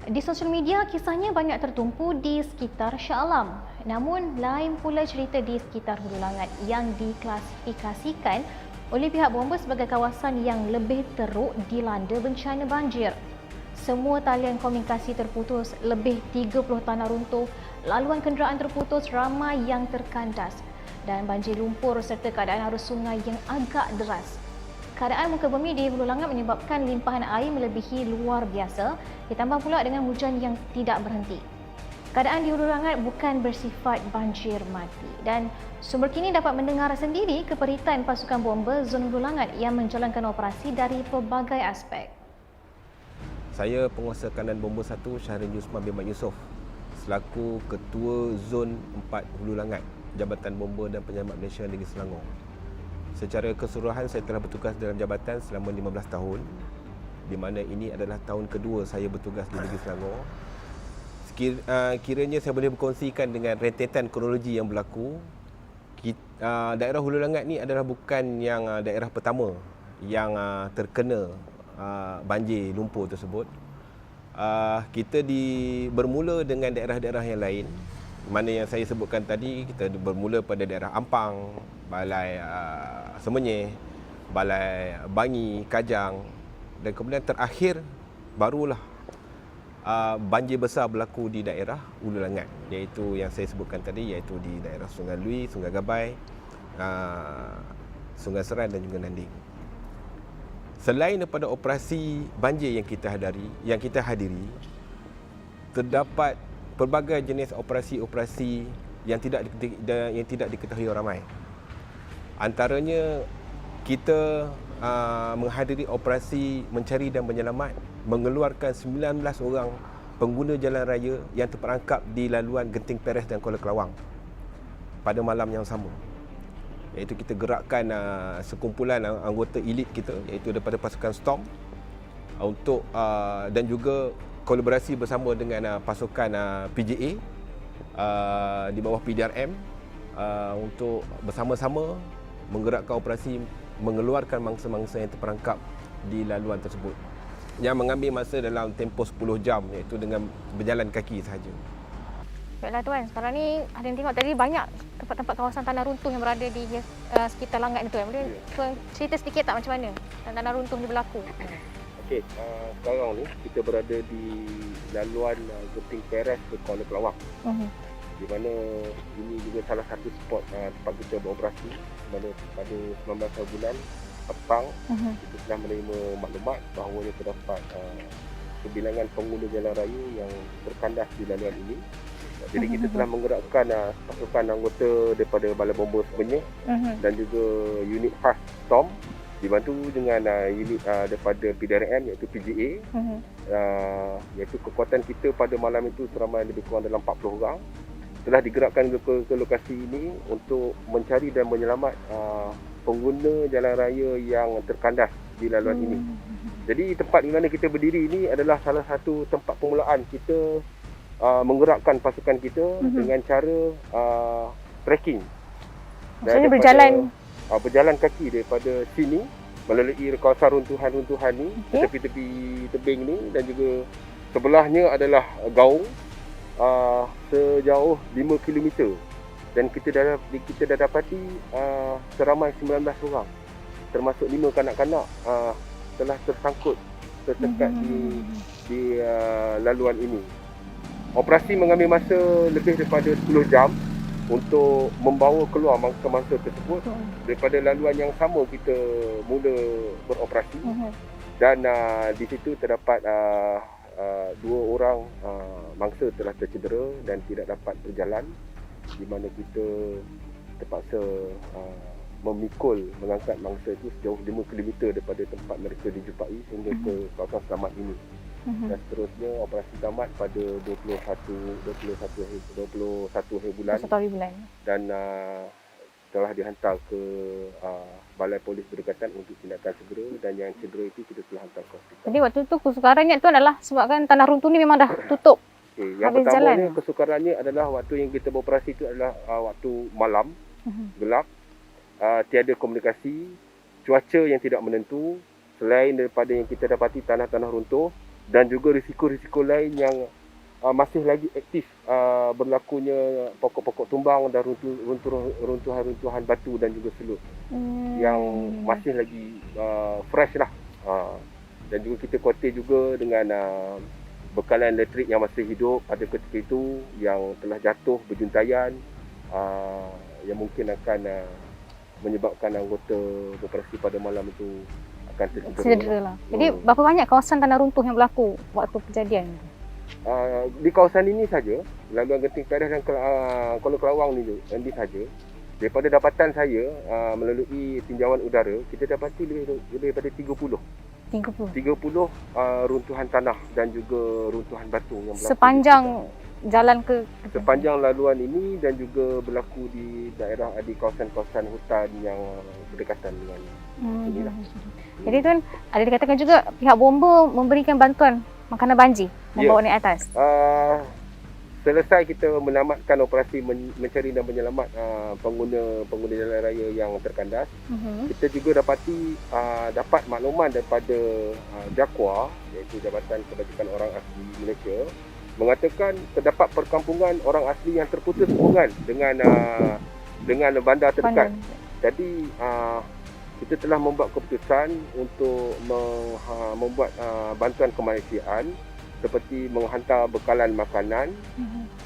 Di sosial media, kisahnya banyak tertumpu di sekitar Shah Alam. Namun, lain pula cerita di sekitar Hulu Langat yang diklasifikasikan oleh pihak bomba sebagai kawasan yang lebih teruk dilanda bencana banjir. Semua talian komunikasi terputus, lebih 30 tanah runtuh, laluan kenderaan terputus, ramai yang terkandas dan banjir lumpur serta keadaan arus sungai yang agak deras. keadaan muka bumi di Hulu Langat menyebabkan limpahan air melebihi luar biasa, ditambah pula dengan hujan yang tidak berhenti. Keadaan di Hulu Langat bukan bersifat banjir mati dan sumber kini dapat mendengar sendiri keperitan pasukan bomba zon Hulu Langat yang menjalankan operasi dari pelbagai aspek. Saya penguasa kanan Bomba 1 Syahrin Yusman bin Mat Yusof selaku Ketua Zon 4 Hulu Langat Jabatan Bomba dan Penyelamat Malaysia Negeri Selangor. Secara keseluruhan saya telah bertugas dalam jabatan selama 15 tahun di mana ini adalah tahun kedua saya bertugas di Negeri Selangor. Kiranya saya boleh berkongsikan dengan rentetan kronologi yang berlaku. Daerah Hulu Langat ni adalah bukan yang daerah pertama yang terkena banjir lumpur tersebut. Kita bermula dengan daerah-daerah yang lain. Mana yang saya sebutkan tadi, kita bermula pada daerah Ampang, Balai Semenyih, Balai Bangi, Kajang dan kemudian terakhir barulah banjir besar berlaku di daerah Hulu Langat, iaitu yang saya sebutkan tadi, iaitu di daerah Sungai Lui, Sungai Gabai, Sungai Seran dan juga Nanding. Selain daripada operasi banjir yang kita hadiri, terdapat pelbagai jenis operasi-operasi yang tidak diketahui orang ramai. Antaranya kita menghadiri operasi mencari dan menyelamat, mengeluarkan 19 orang pengguna jalan raya yang terperangkap di laluan Genting Peres dan Kuala Kelawang pada malam yang sama. Iaitu kita gerakkan sekumpulan anggota elit kita, iaitu daripada pasukan Storm untuk dan juga kolaborasi bersama dengan pasukan PJA di bawah PDRM untuk bersama-sama menggerakkan operasi mengeluarkan mangsa-mangsa yang terperangkap di laluan tersebut, yang mengambil masa dalam tempoh 10 jam, iaitu dengan berjalan kaki sahaja. Baiklah Tuan, sekarang ni ada yang tengok tadi banyak tempat-tempat kawasan tanah runtuh yang berada di sekitar Langat ni Tuan. Boleh Tuan cerita sedikit tak macam mana tanah runtuh ni berlaku? Okey, sekarang ni kita berada di laluan Genting Peres ke Kuala Kelawang. Di mana ini juga salah satu spot tempat kita beroperasi, di mana pada 19 bulan petang kita telah menerima maklumat bahawa terdapat kebilangan pengguna jalan raya yang terkandas di laluan ini. Jadi kita telah menggerakkan pasukan anggota daripada Balai Bomba Semenyih dan juga unit fast Storm dibantu dengan unit daripada PDRM iaitu PGA. Iaitu kekuatan kita pada malam itu seramai lebih kurang dalam 40 orang telah digerakkan ke lokasi ini untuk mencari dan menyelamat pengguna jalan raya yang terkandas di laluan ini. Jadi tempat di mana kita berdiri ini adalah salah satu tempat permulaan kita menggerakkan pasukan kita dengan cara trekking. Maksudnya berjalan kaki daripada sini melalui kawasan runtuhan-runtuhan ni, tepi-tepi tebing ni, dan juga sebelahnya adalah gaung sejauh 5 km. Dan kita dah dapati seramai 19 orang termasuk 5 kanak-kanak telah tersekat di laluan ini. Operasi mengambil masa lebih daripada 10 jam untuk membawa keluar mangsa-mangsa tersebut daripada laluan yang sama kita mula beroperasi. Dan di situ terdapat 2 orang mangsa telah tercedera dan tidak dapat berjalan, di mana kita terpaksa mengangkat mangsa itu sejauh 5 km daripada tempat mereka dijumpai sehingga ke kawasan selamat ini. Dan seterusnya operasi tamat pada 21 hari bulan dan telah dihantar ke Balai Polis berdekatan untuk tindakan segera, dan yang cedera itu kita telah hantar ke hospital. Jadi waktu tu kesukarannya tu adalah sebabkan tanah runtuh ni memang dah tutup. Yang pertamanya kesukarannya adalah waktu yang kita beroperasi itu adalah waktu malam, gelap, tiada komunikasi, cuaca yang tidak menentu, selain daripada yang kita dapati tanah-tanah runtuh, dan juga risiko-risiko lain yang masih lagi aktif berlakunya pokok-pokok tumbang dan runtuhan-runtuhan batu dan juga selut yang masih lagi fresh lah. Dan juga kita khawatir juga dengan bekalan elektrik yang masih hidup pada ketika itu yang telah jatuh berjuntayan, yang mungkin akan menyebabkan anggota operasi pada malam itu akan tercedera. Cedera lah. Jadi berapa banyak kawasan tanah runtuh yang berlaku waktu kejadian? Di kawasan ini saja, laluan Genting Peres dan Kuala Kelawang ni saja. Daripada dapatan saya melalui tinjauan udara, kita dapati lebih daripada 30 runtuhan tanah dan juga runtuhan batu yang berlaku sepanjang jalan sepanjang laluan ini, dan juga berlaku di daerah di kawasan-kawasan hutan yang berdekatan dengan inilah. Jadi tuan, ada dikatakan juga pihak bomba memberikan bantuan makanan banjir membawa naik atas. Selesai kita menamatkan operasi mencari dan menyelamat pengguna jalan raya yang terkandas, kita juga dapat makluman daripada JAKWA, iaitu Jabatan Kebajikan Orang Asli Malaysia, mengatakan terdapat perkampungan orang asli yang terputus hubungan dengan bandar terdekat. Jadi kita telah membuat keputusan untuk membuat bantuan kemanusiaan seperti menghantar bekalan makanan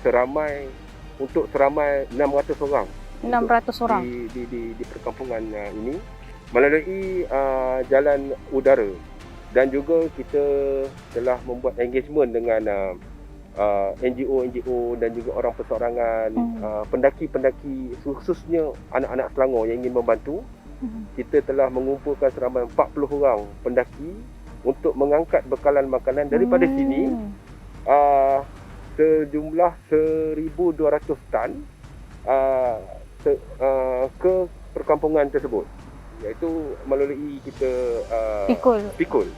seramai 600 orang. 600 orang di perkampungan ini melalui jalan udara, dan juga kita telah membuat engagement dengan NGO dan juga orang perseorangan, pendaki-pendaki, khususnya anak-anak Selangor yang ingin membantu. Kita telah mengumpulkan seramai 40 orang pendaki untuk mengangkat bekalan makanan daripada sini sejumlah 1,200 tan ke perkampungan tersebut, iaitu melalui kita pikul.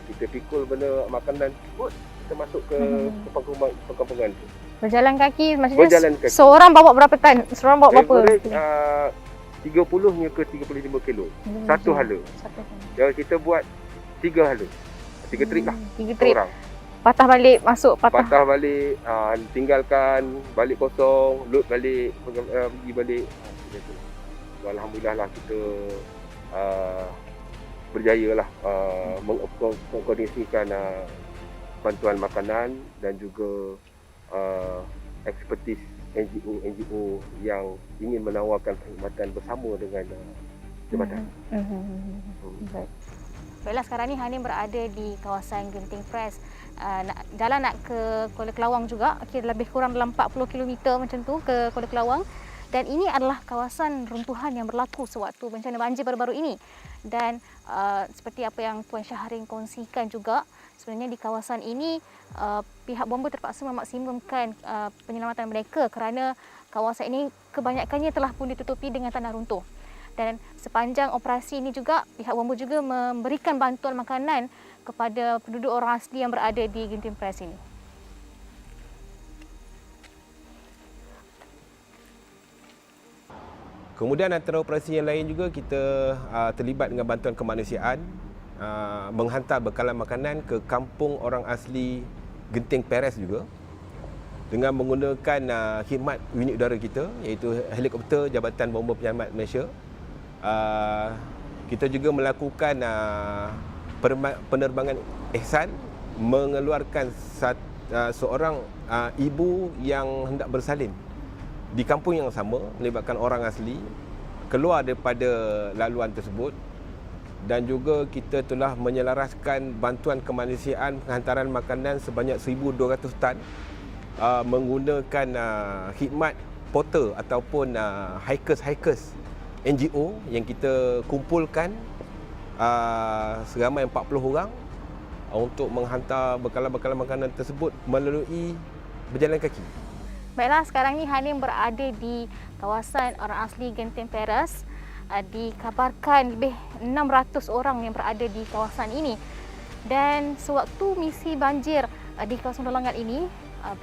Kita pikul benda makanan tersebut, kita masuk ke perkampungan itu. Berjalan kaki, maksudnya seorang bawa berapa tan? Seorang bawa berapa? 30 hingga ke 35 kilo satu hala. Jadi kita buat 3 hala, 3 trip lah. 3 trip. Orang. Patah balik, masuk patah balik, tinggalkan, balik kosong, load balik, pergi balik. Alhamdulillah lah kita berjaya lah mengkoordinasikan bantuan makanan dan juga ekspertis NGO yang ingin menawarkan perkhidmatan bersama dengan jabatan. Baiklah, sekarang ni Hanim berada di kawasan Genting Peres. Jalan nak ke Kuala Kelawang juga, lebih kurang dalam 40 km macam tu ke Kuala Kelawang. Dan ini adalah kawasan runtuhan yang berlaku sewaktu bencana banjir baru-baru ini. Dan seperti apa yang Tuan Syahrin kongsikan juga, sebenarnya di kawasan ini pihak bomba terpaksa memaksimumkan penyelamatan mereka kerana kawasan ini kebanyakannya telah pun ditutupi dengan tanah runtuh. Dan sepanjang operasi ini juga pihak bomba juga memberikan bantuan makanan kepada penduduk orang asli yang berada di Genting Peres ini. Kemudian antara operasi yang lain juga kita terlibat dengan bantuan kemanusiaan, menghantar bekalan makanan ke kampung orang asli Genting Peres juga dengan menggunakan khidmat unit udara kita, iaitu helikopter Jabatan Bomba Penyelamat Malaysia. Kita juga melakukan penerbangan ihsan, mengeluarkan seorang ibu yang hendak bersalin di kampung yang sama, melibatkan orang asli, keluar daripada laluan tersebut. Dan juga kita telah menyelaraskan bantuan kemanusiaan penghantaran makanan sebanyak 1,200 tan menggunakan khidmat porter ataupun hikers NGO yang kita kumpulkan seramai 40 orang untuk menghantar bekalan-bekalan makanan tersebut melalui berjalan kaki. Baiklah, sekarang ni Hanim berada di kawasan orang asli Genting Peres. Dikabarkan lebih 600 orang yang berada di kawasan ini. Dan sewaktu misi banjir di kawasan Dolangat ini,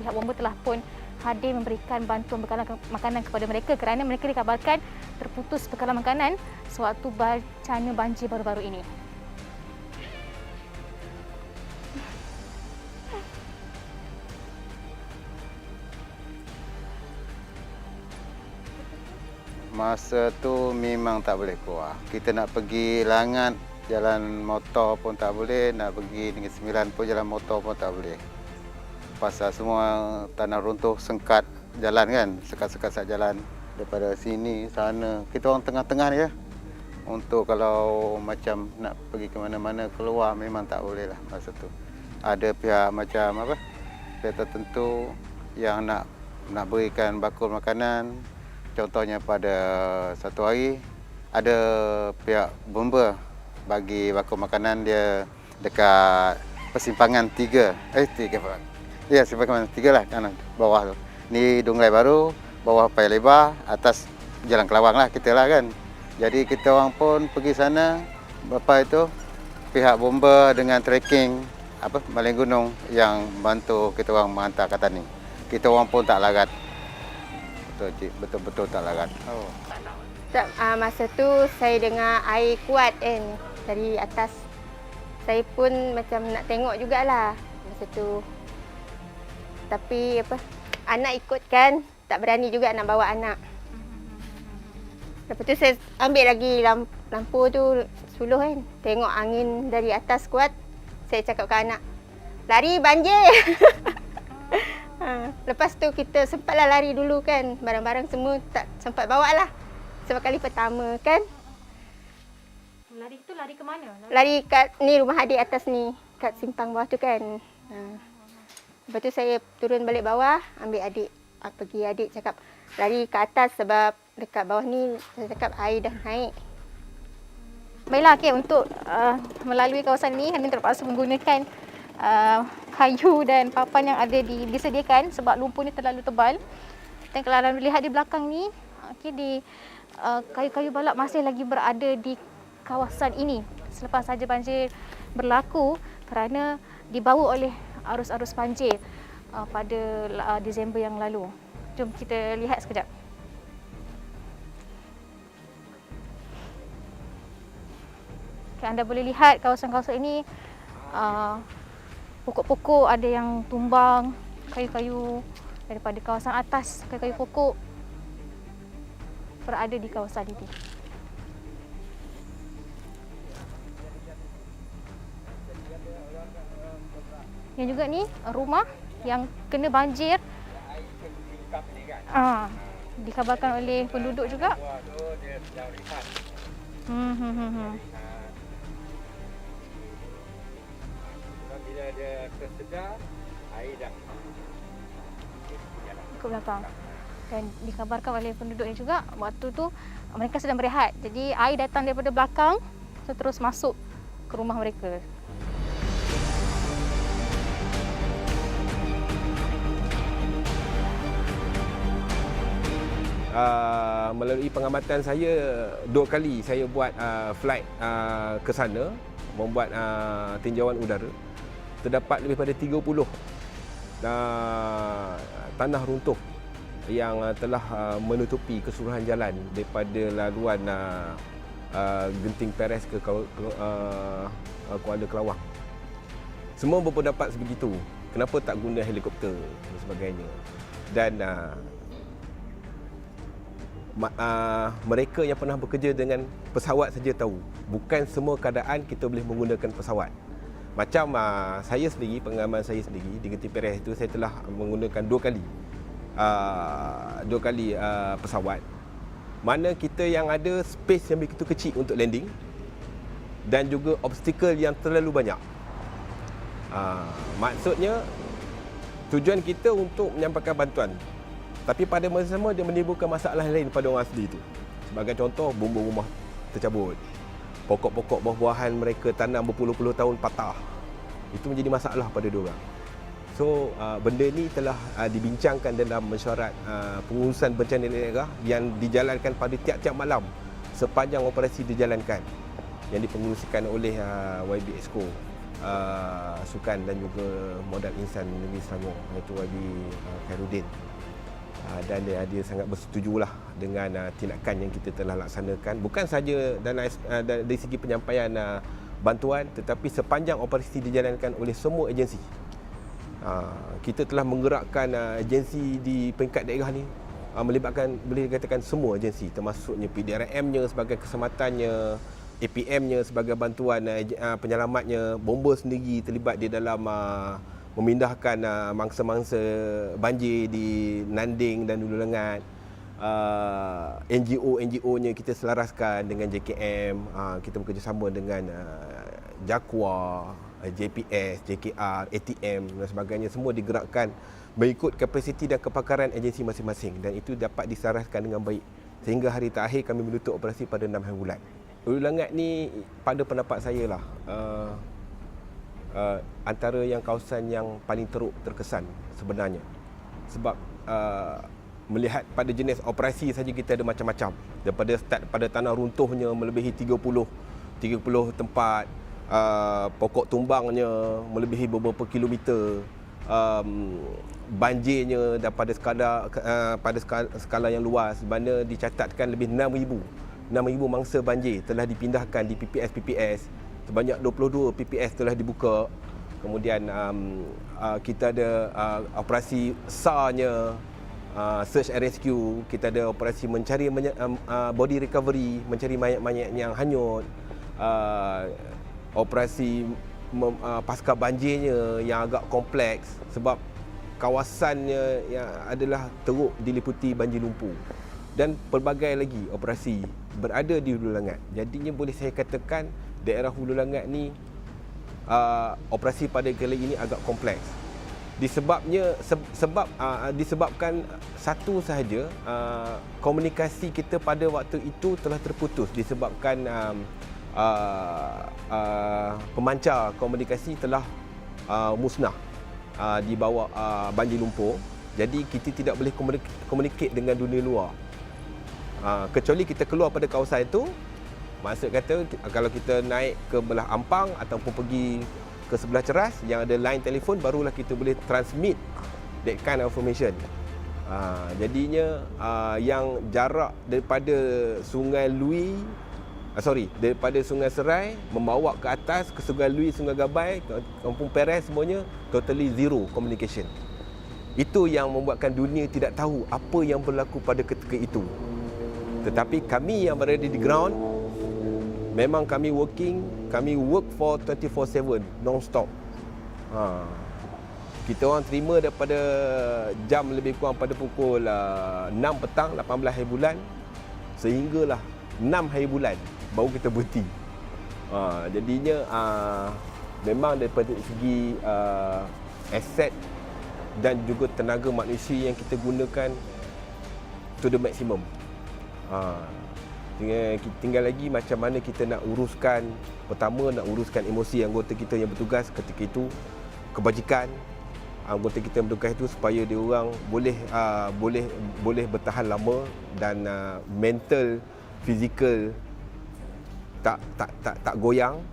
pihak bomba telah pun hadir memberikan bantuan bekalan makanan kepada mereka kerana mereka dikabarkan terputus bekalan makanan sewaktu bencana banjir baru-baru ini. Masa tu memang tak boleh keluar. Kita nak pergi Langat, jalan motor pun tak boleh. Nak pergi Negeri Sembilan pun jalan motor pun tak boleh. Pasal semua tanah runtuh, sengkat jalan kan. Sekat-sekat jalan daripada sini, sana. Kita orang tengah-tengah ni je. untuk kalau macam nak pergi ke mana-mana keluar memang tak boleh lah masa tu. Ada pihak macam apa? Pihak tertentu yang nak berikan bakul makanan. Contohnya pada satu hari ada pihak bomba bagi bakul makanan dia dekat persimpangan 3. Ya, persimpangan 3 lah kanan bawah tu. Ni Dungrai Baru, bawah Paya Lebar, atas Jalan Kelawang lah kita lah kan. Jadi kita orang pun pergi sana, apa itu pihak bomba dengan trekking Baling Gunung yang bantu kita orang menghantar kat tani. Kita orang pun tak larat. Betul-betul tak larat. Masa tu saya dengar air kuat kan dari atas. Saya pun macam nak tengok jugalah masa tu. Tapi anak ikut kan, tak berani juga nak bawa anak. Lepas tu saya ambil lagi lampu tu suluh kan. Tengok angin dari atas kuat. Saya cakap ke anak, lari banjir. Lepas tu kita sempatlah lari dulu kan. Barang-barang semua tak sempat bawa lah. Sebab kali pertama kan. Lari tu lari ke mana? Lari kat ni rumah adik atas ni. Kat simpang bawah tu kan. Lepas tu saya turun balik bawah. Ambil adik. Pergi adik cakap lari ke atas sebab dekat bawah ni saya cakap air dah naik. Baiklah, okay, untuk melalui kawasan ini kami terpaksa menggunakan kayu dan papan yang ada disediakan sebab lumpur ni terlalu tebal. Dan kalau anda lihat di belakang ni, kayu-kayu balak masih lagi berada di kawasan ini selepas saja banjir berlaku kerana dibawa oleh arus-arus banjir pada Disember yang lalu. Jom kita lihat sekejap. Okay, anda boleh lihat kawasan-kawasan ini pokok-pokok ada yang tumbang, kayu-kayu daripada kawasan atas, kayu-kayu pokok berada di kawasan ini. Yang juga ni rumah yang kena banjir dikabarkan oleh penduduk juga. Bila dia tersedar, air dah ke belakang. Dan dikabarkan oleh penduduknya juga waktu tu mereka sedang berehat. Jadi air datang daripada belakang terus masuk ke rumah mereka. Melalui pengamatan saya 2 kali saya buat flight ke sana, membuat tinjauan udara, terdapat lebih pada 30 tanah runtuh yang telah menutupi keseluruhan jalan daripada laluan Genting Perez ke Kuala Kelawang. Semua berpendapat sebegitu. Kenapa tak guna helikopter dan sebagainya. Dan mereka yang pernah bekerja dengan pesawat saja tahu, bukan semua keadaan kita boleh menggunakan pesawat. Macam saya sendiri, pengalaman saya sendiri di Genting Perez itu, saya telah menggunakan 2 kali pesawat. Mana kita yang ada space yang begitu kecil untuk landing dan juga obstacle yang terlalu banyak. Maksudnya tujuan kita untuk menyampaikan bantuan, tapi pada masa sama dia menimbulkan masalah lain pada orang asli itu. Sebagai contoh, bumbung rumah tercabut, pokok-pokok buah-buahan mereka tanam berpuluh-puluh tahun patah. Itu menjadi masalah pada diorang. So benda ni telah dibincangkan dalam mesyuarat pengurusan bencana daerah yang dijalankan pada tiap-tiap malam sepanjang operasi dijalankan, yang dipengerusikan oleh YB Exco Sukan dan juga Modal Insan Negeri Selangor, iaitu YB Khairuddin. Dan dia sangat bersetujulah dengan tindakan yang kita telah laksanakan, bukan saja dari segi penyampaian bantuan, tetapi sepanjang operasi dijalankan oleh semua agensi. Kita telah menggerakkan agensi di peringkat daerah ni, melibatkan boleh dikatakan semua agensi, termasuknya PDRM-nya sebagai kesematannya, APM-nya sebagai bantuan penyelamatnya, bomba sendiri terlibat di dalam memindahkan mangsa-mangsa banjir di Nanding dan Hulu Lengat. NGO-NGO-nya kita selaraskan dengan JKM, kita bekerjasama dengan JAKWA, JPS, JKR, ATM dan sebagainya, semua digerakkan mengikut kapasiti dan kepakaran agensi masing-masing, dan itu dapat diselaraskan dengan baik sehingga hari terakhir kami menutup operasi pada 6 hari bulan. Hulu Langat ni pada pendapat saya lah antara yang kawasan yang paling teruk terkesan sebenarnya, sebab melihat pada jenis operasi saja kita ada macam-macam, daripada start pada tanah runtuhnya melebihi 30 tempat, pokok tumbangnya melebihi beberapa kilometer, banjirnya dan pada skala yang luas, mana dicatatkan lebih 6,000 mangsa banjir telah dipindahkan di PPS, sebanyak 22 PPS telah dibuka. Kemudian kita ada operasi SAR-nya, search and rescue, kita ada operasi mencari body recovery, mencari mayat-mayat yang hanyut, operasi pasca banjirnya yang agak kompleks sebab kawasannya yang adalah teruk diliputi banjir lumpur, dan pelbagai lagi operasi berada di Hulu Langat. Jadinya boleh saya katakan daerah Hulu Langat ni operasi pada kali ini agak kompleks. Disebabkan satu sahaja, komunikasi kita pada waktu itu telah terputus disebabkan pemancar komunikasi telah musnah di bawah banjir lumpur. Jadi kita tidak boleh komunikasi dengan dunia luar, kecuali kita keluar pada kawasan itu. Maksud kata kalau kita naik ke belah Ampang ataupun pergi ke sebelah Ceras yang ada line telefon, barulah kita boleh transmit that kind of information. Jadinya yang jarak daripada daripada Sungai Serai membawa ke atas ke Sungai Lui, Sungai Gabai, Kampung Perez, semuanya totally zero communication. Itu yang membuatkan dunia tidak tahu apa yang berlaku pada ketika itu. Tetapi kami yang berada di ground, memang kami work for 24/7 non-stop. Kita orang terima daripada jam lebih kurang pada pukul 6 petang 18 hari bulan sehinggalah 6 hari bulan baru kita berhenti. Jadinya memang daripada segi aset dan juga tenaga manusia yang kita gunakan to the maximum. Tinggal lagi macam mana kita nak uruskan, pertama nak uruskan emosi anggota kita yang bertugas ketika itu, kebajikan anggota kita yang bertugas itu supaya dia orang boleh bertahan lama dan mental, fizikal tak goyang,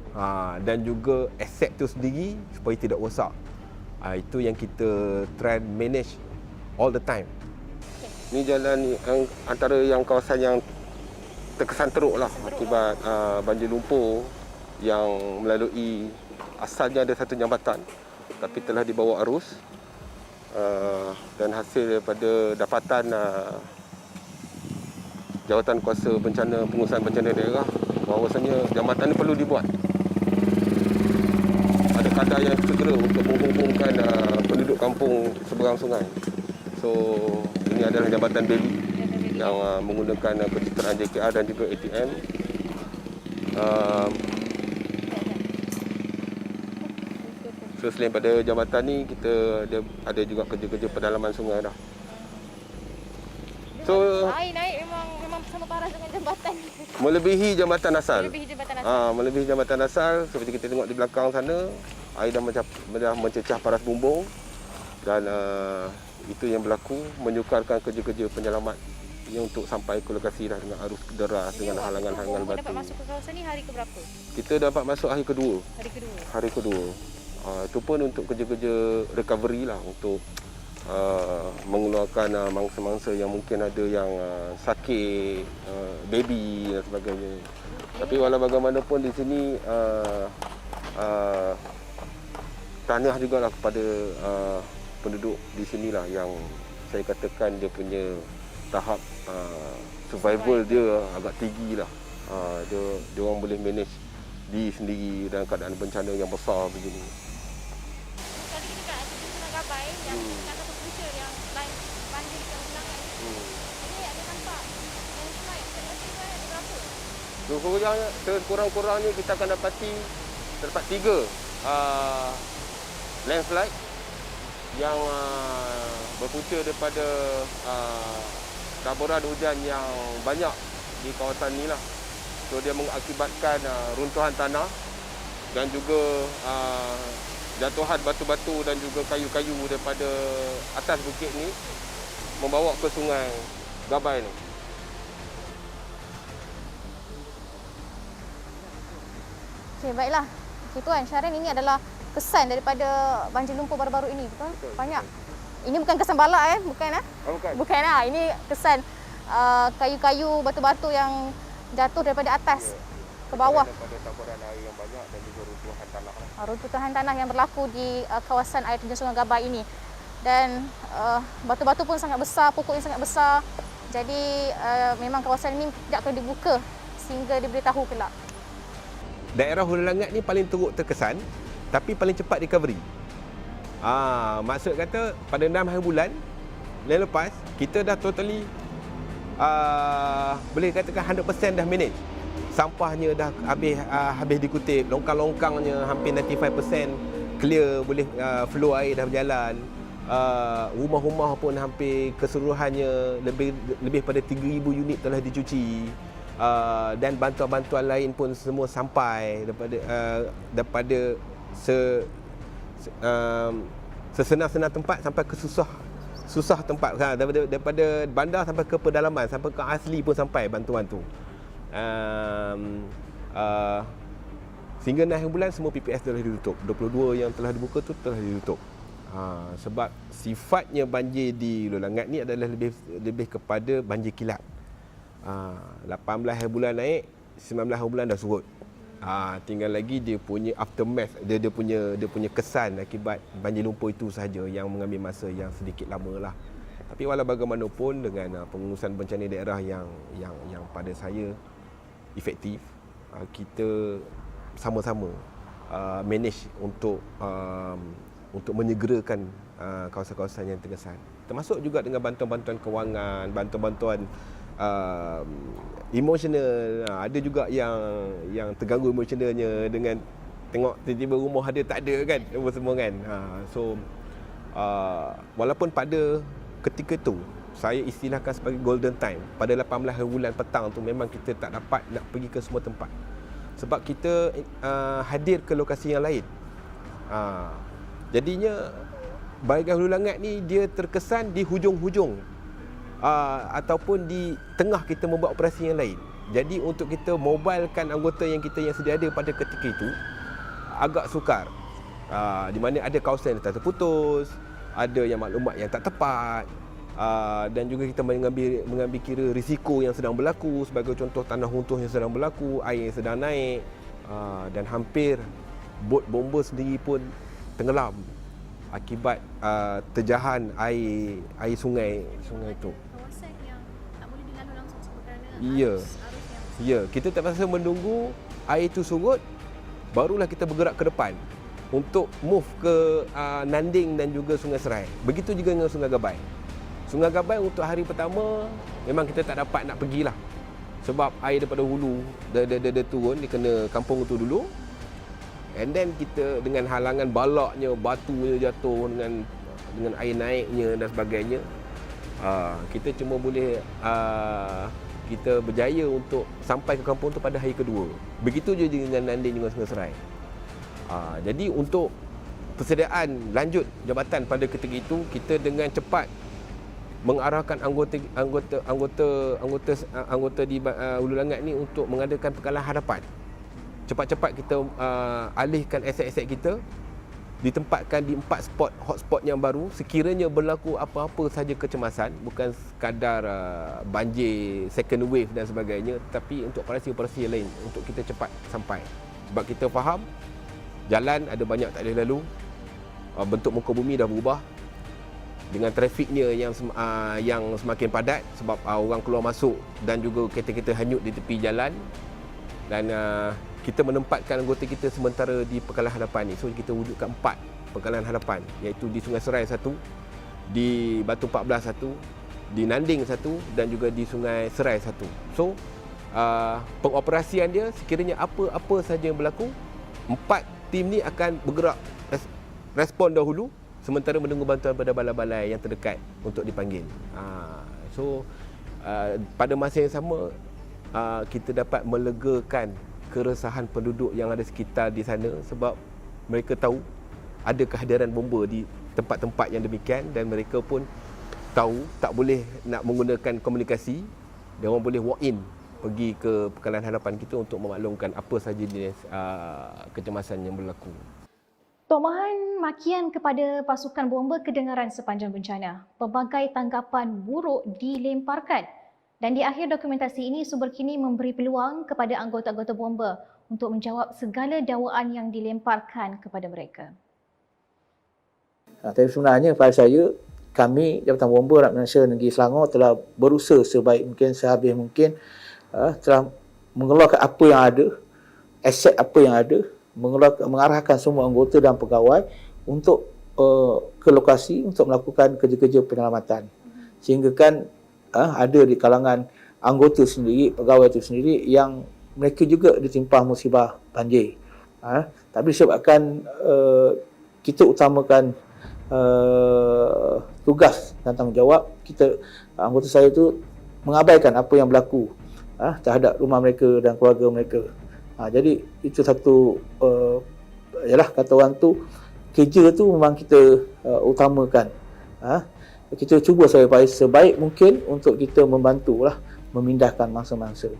dan juga aset tu sendiri supaya tidak rosak. Itu yang kita try manage all the time. Ni jalan antara yang kawasan yang terkesan teruk lah akibat banjir lumpur yang melalui, asalnya ada satu jambatan tapi telah dibawa arus, dan hasil daripada dapatan Jawatan Kuasa Pengurusan Bencana Daerah bahawasanya jambatan ini perlu dibuat. Ada kadar yang segera untuk menghubungkan penduduk kampung seberang sungai. So ini adalah jambatan Beli yang menggunakan pencitraan JKR dan juga ATM. So selain pada jambatan ni, kita ada juga kerja-kerja pendalaman sungai dah. So air naik memang sama parah dengan jambatan. Melebihi jambatan asal. Melebihi jambatan asal. Seperti kita tengok di belakang sana, air dah mencecah paras bumbung, dan itu yang berlaku menyukarkan kerja-kerja penyelamat yang untuk sampai ke lokasi dah dengan arus deras, dengan halangan-halangan batu. Dapat masuk ke kawasan ni hari keberapa? Kita dapat masuk hari kedua. Hari kedua. Itu pun untuk kerja-kerja recovery lah, untuk mengeluarkan mangsa-mangsa yang mungkin ada yang sakit, baby dan sebagainya. Tapi walau bagaimanapun di sini tahniah jugalah kepada penduduk di sinilah yang saya katakan dia punya tahap survival dia agak tinggi lah. Dia orang boleh manage diri sendiri dalam keadaan bencana yang besar begini. Kali ini kat Sungai Gabai yang nak satu pusher yang lain banjir dekat Hulu Langat ni. Ini memang sekurang-kurangnya kita akan dapati terdapat 3 landslide yang berpunca daripada taburan hujan yang banyak di kawasan ni lah. So dia mengakibatkan runtuhan tanah dan juga jatuhan batu-batu dan juga kayu-kayu daripada atas bukit ni membawa ke sungai Gabai ni. Okey, baiklah. Okey Tuan Syahrin, ini adalah kesan daripada banjir lumpur baru-baru ini, betul? Banyak. Ini bukan kesan balak bukan Bukan. Bukan Ini kesan kayu-kayu, batu-batu yang jatuh daripada atas ke bawah. Daripada taburan air yang banyak dan juga runtuhan tanah. Runtuhan tanah yang berlaku di kawasan air terjun Sungai Gabai ini. Dan batu-batu pun sangat besar, pokok yang sangat besar. Jadi memang kawasan ini tidak akan dibuka sehingga diberitahu kelak. Daerah Hulu Langat ni paling teruk terkesan tapi paling cepat recovery. Maksud kata pada 6 hari bulan lepas kita dah totally boleh katakan 100% dah manage. Sampahnya dah habis dikutip, longkang-longkangnya hampir 95% clear, boleh flow air dah berjalan. Rumah-rumah pun hampir keseluruhannya lebih pada 3,000 unit telah dicuci. Dan bantuan-bantuan lain pun semua sampai daripada sesenang-senang tempat sampai ke susah tempat, daripada bandar sampai ke pedalaman, sampai ke asli pun sampai bantuan tu. Sehingga 6 bulan semua PPS telah ditutup. 22 yang telah dibuka tu telah ditutup. Sebab sifatnya banjir di Hulu Langat ni adalah lebih kepada banjir kilat. 18 hari bulan naik, 19 hari bulan dah surut. Tinggal lagi dia punya aftermath, dia punya kesan akibat banjir lumpur itu sahaja yang mengambil masa yang sedikit lama lah. Tapi walau bagaimanapun dengan pengurusan bencana daerah yang pada saya efektif, kita sama-sama manage untuk menyegerakan kawasan-kawasan yang terkesan. Termasuk juga dengan bantuan-bantuan kewangan, bantuan-bantuan emosional. Ada juga yang terganggu emosionalnya dengan tengok tiba-tiba rumah ada tak ada kan, semua kan. Walaupun pada ketika tu saya istilahkan sebagai golden time, pada 18 hari bulan petang tu memang kita tak dapat nak pergi ke semua tempat sebab kita hadir ke lokasi yang lain. Jadinya bahagian Hulu Langat ni dia terkesan di hujung-hujung ataupun di tengah kita membuat operasi yang lain. Jadi untuk kita mobilkan anggota yang sedia ada pada ketika itu agak sukar. Di mana ada kawasan yang terputus, ada yang maklumat yang tak tepat, dan juga kita mengambil kira risiko yang sedang berlaku. Sebagai contoh, tanah runtuh yang sedang berlaku, air yang sedang naik, dan hampir bot bomba sendiri pun tenggelam akibat terjahan air sungai itu. Kawasan yang tak boleh dilalui langsung sebab kerana Ya, kita terpaksa menunggu air itu surut, barulah kita bergerak ke depan untuk move ke Nanding dan juga Sungai Serai. Begitu juga dengan Sungai Gabai. Sungai Gabai untuk hari pertama memang kita tak dapat nak pergilah sebab air daripada hulu dia turun, dia kena kampung itu dulu. And then kita dengan halangan balaknya, batunya jatuh dengan air naiknya dan sebagainya, kita cuma boleh kita berjaya untuk sampai ke kampung tu pada hari kedua. Begitu je dengan Nanding dengan Sungai Serai. Jadi untuk persediaan lanjut jabatan pada ketika itu, kita dengan cepat mengarahkan anggota di Hulu Langat ni untuk mengadakan pekalan hadapan. Cepat-cepat kita alihkan aset-aset kita, ditempatkan di 4 spot, hotspot yang baru. Sekiranya berlaku apa-apa saja kecemasan, bukan sekadar banjir, second wave dan sebagainya, tapi untuk operasi-operasi lain untuk kita cepat sampai. Sebab kita faham jalan ada banyak tak boleh lalu, bentuk muka bumi dah berubah dengan trafiknya yang semakin padat sebab orang keluar masuk dan juga kereta-kereta hanyut di tepi jalan. Dan kita menempatkan anggota kita sementara di pekalan hadapan ni. So kita wujudkan 4 pekalan hadapan, iaitu di Sungai Serai 1, di Batu 14 1, di Nanding 1 dan juga di Sungai Serai 1. So pengoperasian dia, sekiranya apa-apa saja yang berlaku, 4 tim ni akan bergerak respon dahulu sementara menunggu bantuan pada balai-balai yang terdekat untuk dipanggil. Pada masa yang sama, kita dapat melegakan keresahan penduduk yang ada sekitar di sana sebab mereka tahu ada kehadiran bomba di tempat-tempat yang demikian dan mereka pun tahu tak boleh nak menggunakan komunikasi. Dia orang boleh walk in pergi ke Pekalan Hadapan kita untuk memaklumkan apa sahaja jenis kecemasan yang berlaku. Tok Mahan, makian kepada pasukan bomba kedengaran sepanjang bencana. Pelbagai tanggapan buruk dilemparkan. Dan di akhir dokumentasi ini, sumber kini memberi peluang kepada anggota-anggota bomba untuk menjawab segala dakwaan yang dilemparkan kepada mereka. Tapi sebenarnya pada saya, kami Jabatan Bomba Rakyat Malaysia Negeri Selangor telah berusaha sebaik mungkin, sehabis mungkin, telah mengeluarkan apa yang ada, aset apa yang ada, mengarahkan semua anggota dan pegawai untuk ke lokasi untuk melakukan kerja-kerja penyelamatan. Sehingga kan ada di kalangan anggota sendiri, pegawai itu sendiri yang mereka juga ditimpa musibah banjir. Tapi disebabkan kita utamakan tugas dan tanggungjawab, anggota saya itu mengabaikan apa yang berlaku terhadap rumah mereka dan keluarga mereka. Jadi itu satu yalah kata orang tu, kerja tu memang kita utamakan. Kita cuba sebaik mungkin untuk kita membantulah memindahkan mangsa-mangsa.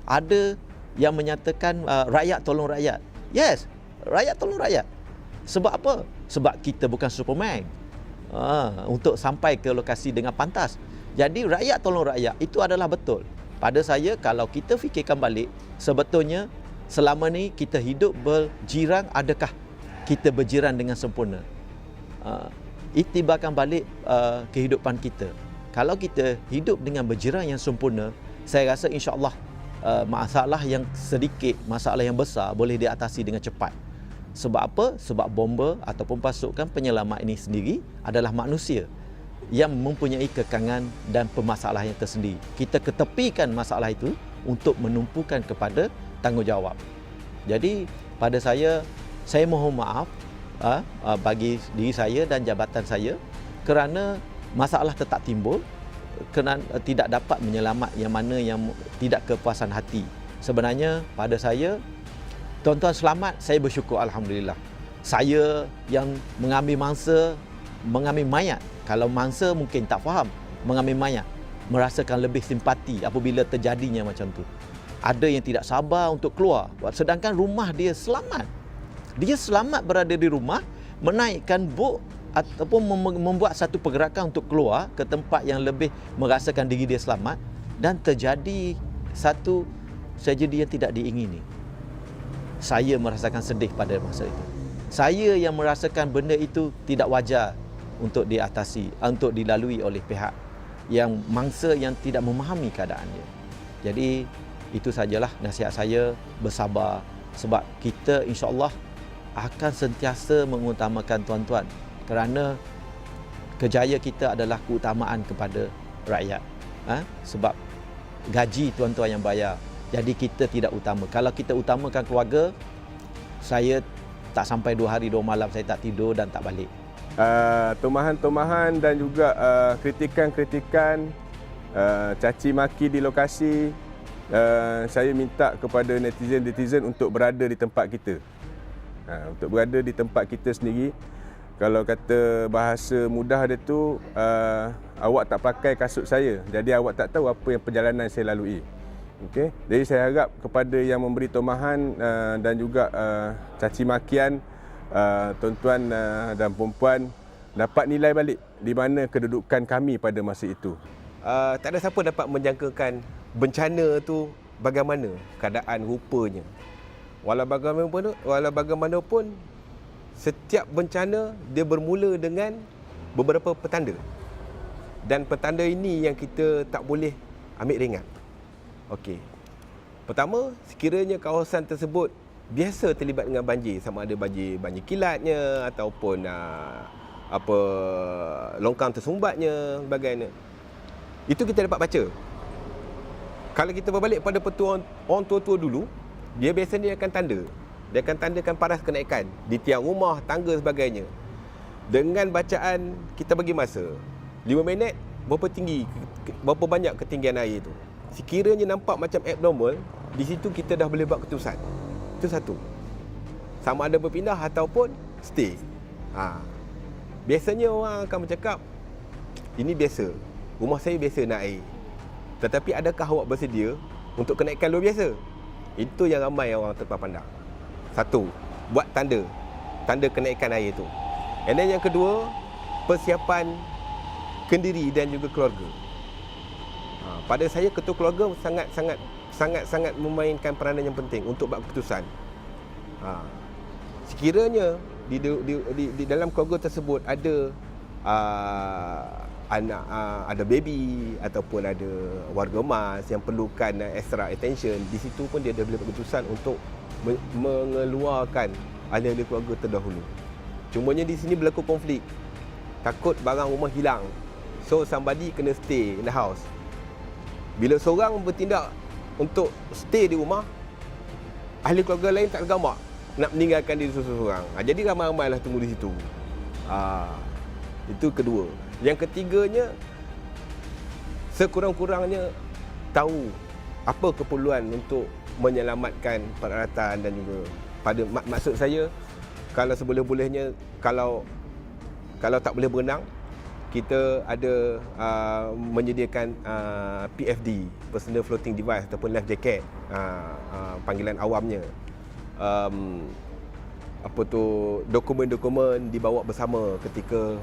Ada yang menyatakan rakyat tolong rakyat. Yes, rakyat tolong rakyat. Sebab apa? Sebab kita bukan Superman untuk sampai ke lokasi dengan pantas. Jadi rakyat tolong rakyat itu adalah betul. Pada saya, kalau kita fikirkan balik, sebetulnya selama ni kita hidup berjiran, adakah kita berjiran dengan sempurna? Iktibarkan balik kehidupan kita. Kalau kita hidup dengan berjiran yang sempurna, saya rasa insya-Allah masalah yang sedikit, masalah yang besar boleh diatasi dengan cepat. Sebab apa? Sebab bomba ataupun pasukan penyelamat ini sendiri adalah manusia yang mempunyai kekangan dan permasalahan yang tersendiri. Kita ketepikan masalah itu untuk menumpukan kepada tanggungjawab. Jadi pada saya mohon maaf bagi diri saya dan jabatan saya kerana masalah tetap timbul, kerana tidak dapat menyelamat yang mana yang tidak kepuasan hati. Sebenarnya pada saya, tuan-tuan selamat, saya bersyukur alhamdulillah. Saya yang mengambil mangsa, mengambil mayat. Kalau mangsa mungkin tak faham, mengambil mayat, merasakan lebih simpati apabila terjadinya macam tu. Ada yang tidak sabar untuk keluar, sedangkan rumah dia selamat. Dia selamat berada di rumah, menaikkan bot ataupun membuat satu pergerakan untuk keluar ke tempat yang lebih merasakan diri dia selamat, dan terjadi satu tragedi yang tidak diingini. Saya merasakan sedih pada masa itu. Saya yang merasakan benda itu tidak wajar untuk diatasi, untuk dilalui oleh pihak yang mangsa yang tidak memahami keadaannya. Jadi itu sajalah nasihat saya, bersabar sebab kita insya-Allah akan sentiasa mengutamakan tuan-tuan kerana kerjaya kita adalah keutamaan kepada rakyat. Sebab gaji tuan-tuan yang bayar. Jadi kita tidak utama. Kalau kita utamakan keluarga, saya tak sampai 2 hari 2 malam saya tak tidur dan tak balik. Tomahan-tomahan dan juga kritikan-kritikan, caci maki di lokasi, saya minta kepada netizen-netizen untuk berada di tempat kita. Untuk berada di tempat kita sendiri. Kalau kata bahasa mudah dia tu, awak tak pakai kasut saya, jadi awak tak tahu apa yang perjalanan saya lalui. Okey, jadi saya harap kepada yang memberi tomahan dan juga caci makian, tuan-tuan dan puan-puan dapat nilai balik di mana kedudukan kami pada masa itu. Tak ada siapa dapat menjangkakan bencana tu bagaimana keadaan rupanya. Walau bagaimanapun setiap bencana dia bermula dengan beberapa petanda. Dan petanda ini yang kita tak boleh ambil ringan. Okey. Pertama, sekiranya kawasan tersebut biasa terlibat dengan banjir, sama ada banjir kilatnya ataupun longkang tersumbatnya, sebagainya. Itu kita dapat baca. Kalau kita berbalik pada petua orang tua-tua dulu, dia biasanya akan tanda. Dia akan tandakan paras kenaikan di tiang rumah, tangga sebagainya. Dengan bacaan kita bagi masa 5 minit, berapa tinggi, berapa banyak ketinggian air itu. Sekiranya nampak macam abnormal, di situ kita dah boleh buat keputusan. Itu satu. Sama ada berpindah ataupun stay. Biasanya orang akan bercakap, ini biasa, rumah saya biasa nak air. Tetapi adakah awak bersedia untuk kenaikan luar biasa? Itu yang ramai orang terlepas pandang. Satu, buat tanda kenaikan air itu. And then yang kedua, persiapan kendiri dan juga keluarga. Pada saya, ketua keluarga sangat memainkan peranan yang penting untuk buat keputusan. Sekiranya di dalam keluarga tersebut ada anak, ada baby ataupun ada warga emas yang perlukan extra attention, di situ pun dia dah boleh buat keputusan untuk mengeluarkan ahli-ahli keluarga terdahulu. Cumanya di sini berlaku konflik. Takut barang rumah hilang. So somebody kena stay in the house. Bila seorang bertindak untuk stay di rumah, ahli keluarga lain tak gamak nak meninggalkan diri seseorang. Jadi ramai-ramailah tunggu di situ. Itu kedua. Yang ketiganya, sekurang-kurangnya tahu apa keperluan untuk menyelamatkan peralatan dan juga maksud saya, kalau seboleh-bolehnya, kalau tak boleh berenang, kita ada menyediakan PFD, Personal Floating Device ataupun life jacket, panggilan awamnya. Dokumen-dokumen dibawa bersama ketika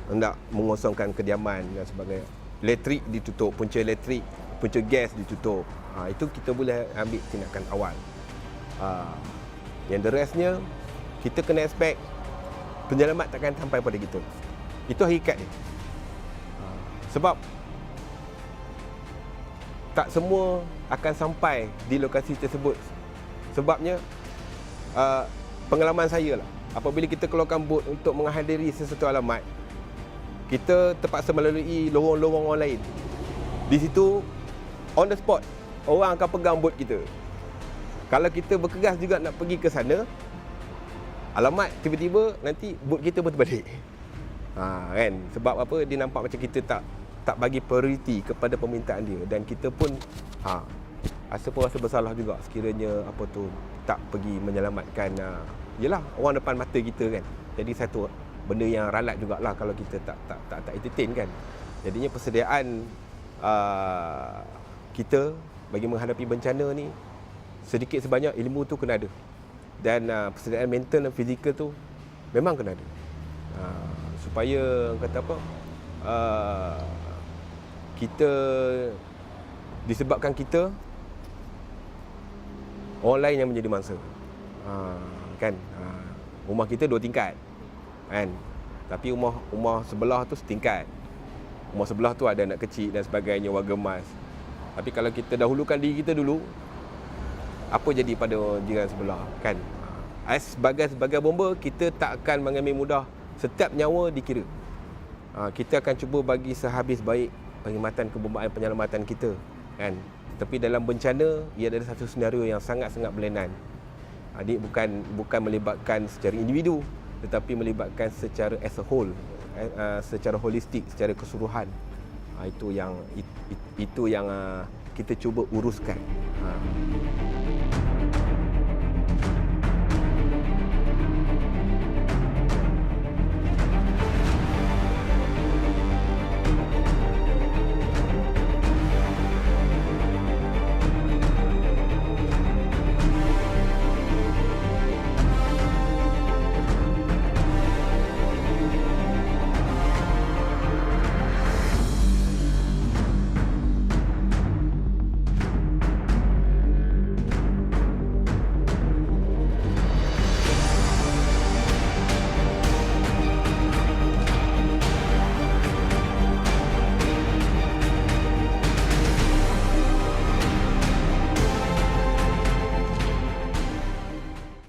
hendak mengosongkan kediaman dan sebagainya. Elektrik ditutup, punca elektrik, punca gas ditutup. Itu kita boleh ambil tindakan awal. Yang the restnya, kita kena expect penyelamat takkan sampai pada kita. Itu hakikat dia. Sebab tak semua akan sampai di lokasi tersebut. Sebabnya pengalaman saya lah, apabila kita keluarkan bot untuk menghadiri sesuatu alamat, kita terpaksa melalui lorong-lorong orang lain. Di situ, on the spot, orang akan pegang bot kita. Kalau kita berkeras juga nak pergi ke sana, alamat tiba-tiba nanti bot kita berbalik. Kan? Sebab apa? Dia nampak macam kita tak bagi prioriti kepada permintaan dia, dan kita pun rasa bersalah juga sekiranya tak pergi menyelamatkan yelah orang depan mata kita kan. Jadi satu benda yang ralat jugalah kalau kita tak entertain kan. Jadinya persediaan kita bagi menghadapi bencana ni, sedikit sebanyak ilmu tu kena ada, dan persediaan mental dan fizikal tu memang kena ada, supaya kata apa, kita disebabkan kita, orang lain yang menjadi mangsa. Kan? Rumah kita 2 tingkat. Kan? Tapi rumah sebelah tu setingkat. Rumah sebelah tu ada anak kecil dan sebagainya, warga emas. Tapi kalau kita dahulukan diri kita dulu, apa jadi pada jiran sebelah? Kan? Sebagai bomba, kita tak akan mengambil mudah. Setiap nyawa dikira. Kita akan cuba bagi sehabis baik perkhidmatan kebombaan penyelamatan kita. Kan? Tapi dalam bencana, ia ada satu senario yang sangat-sangat berlainan. Ini bukan melibatkan secara individu, tetapi melibatkan secara as a whole, secara holistik, secara keseluruhan. Itu yang kita cuba uruskan.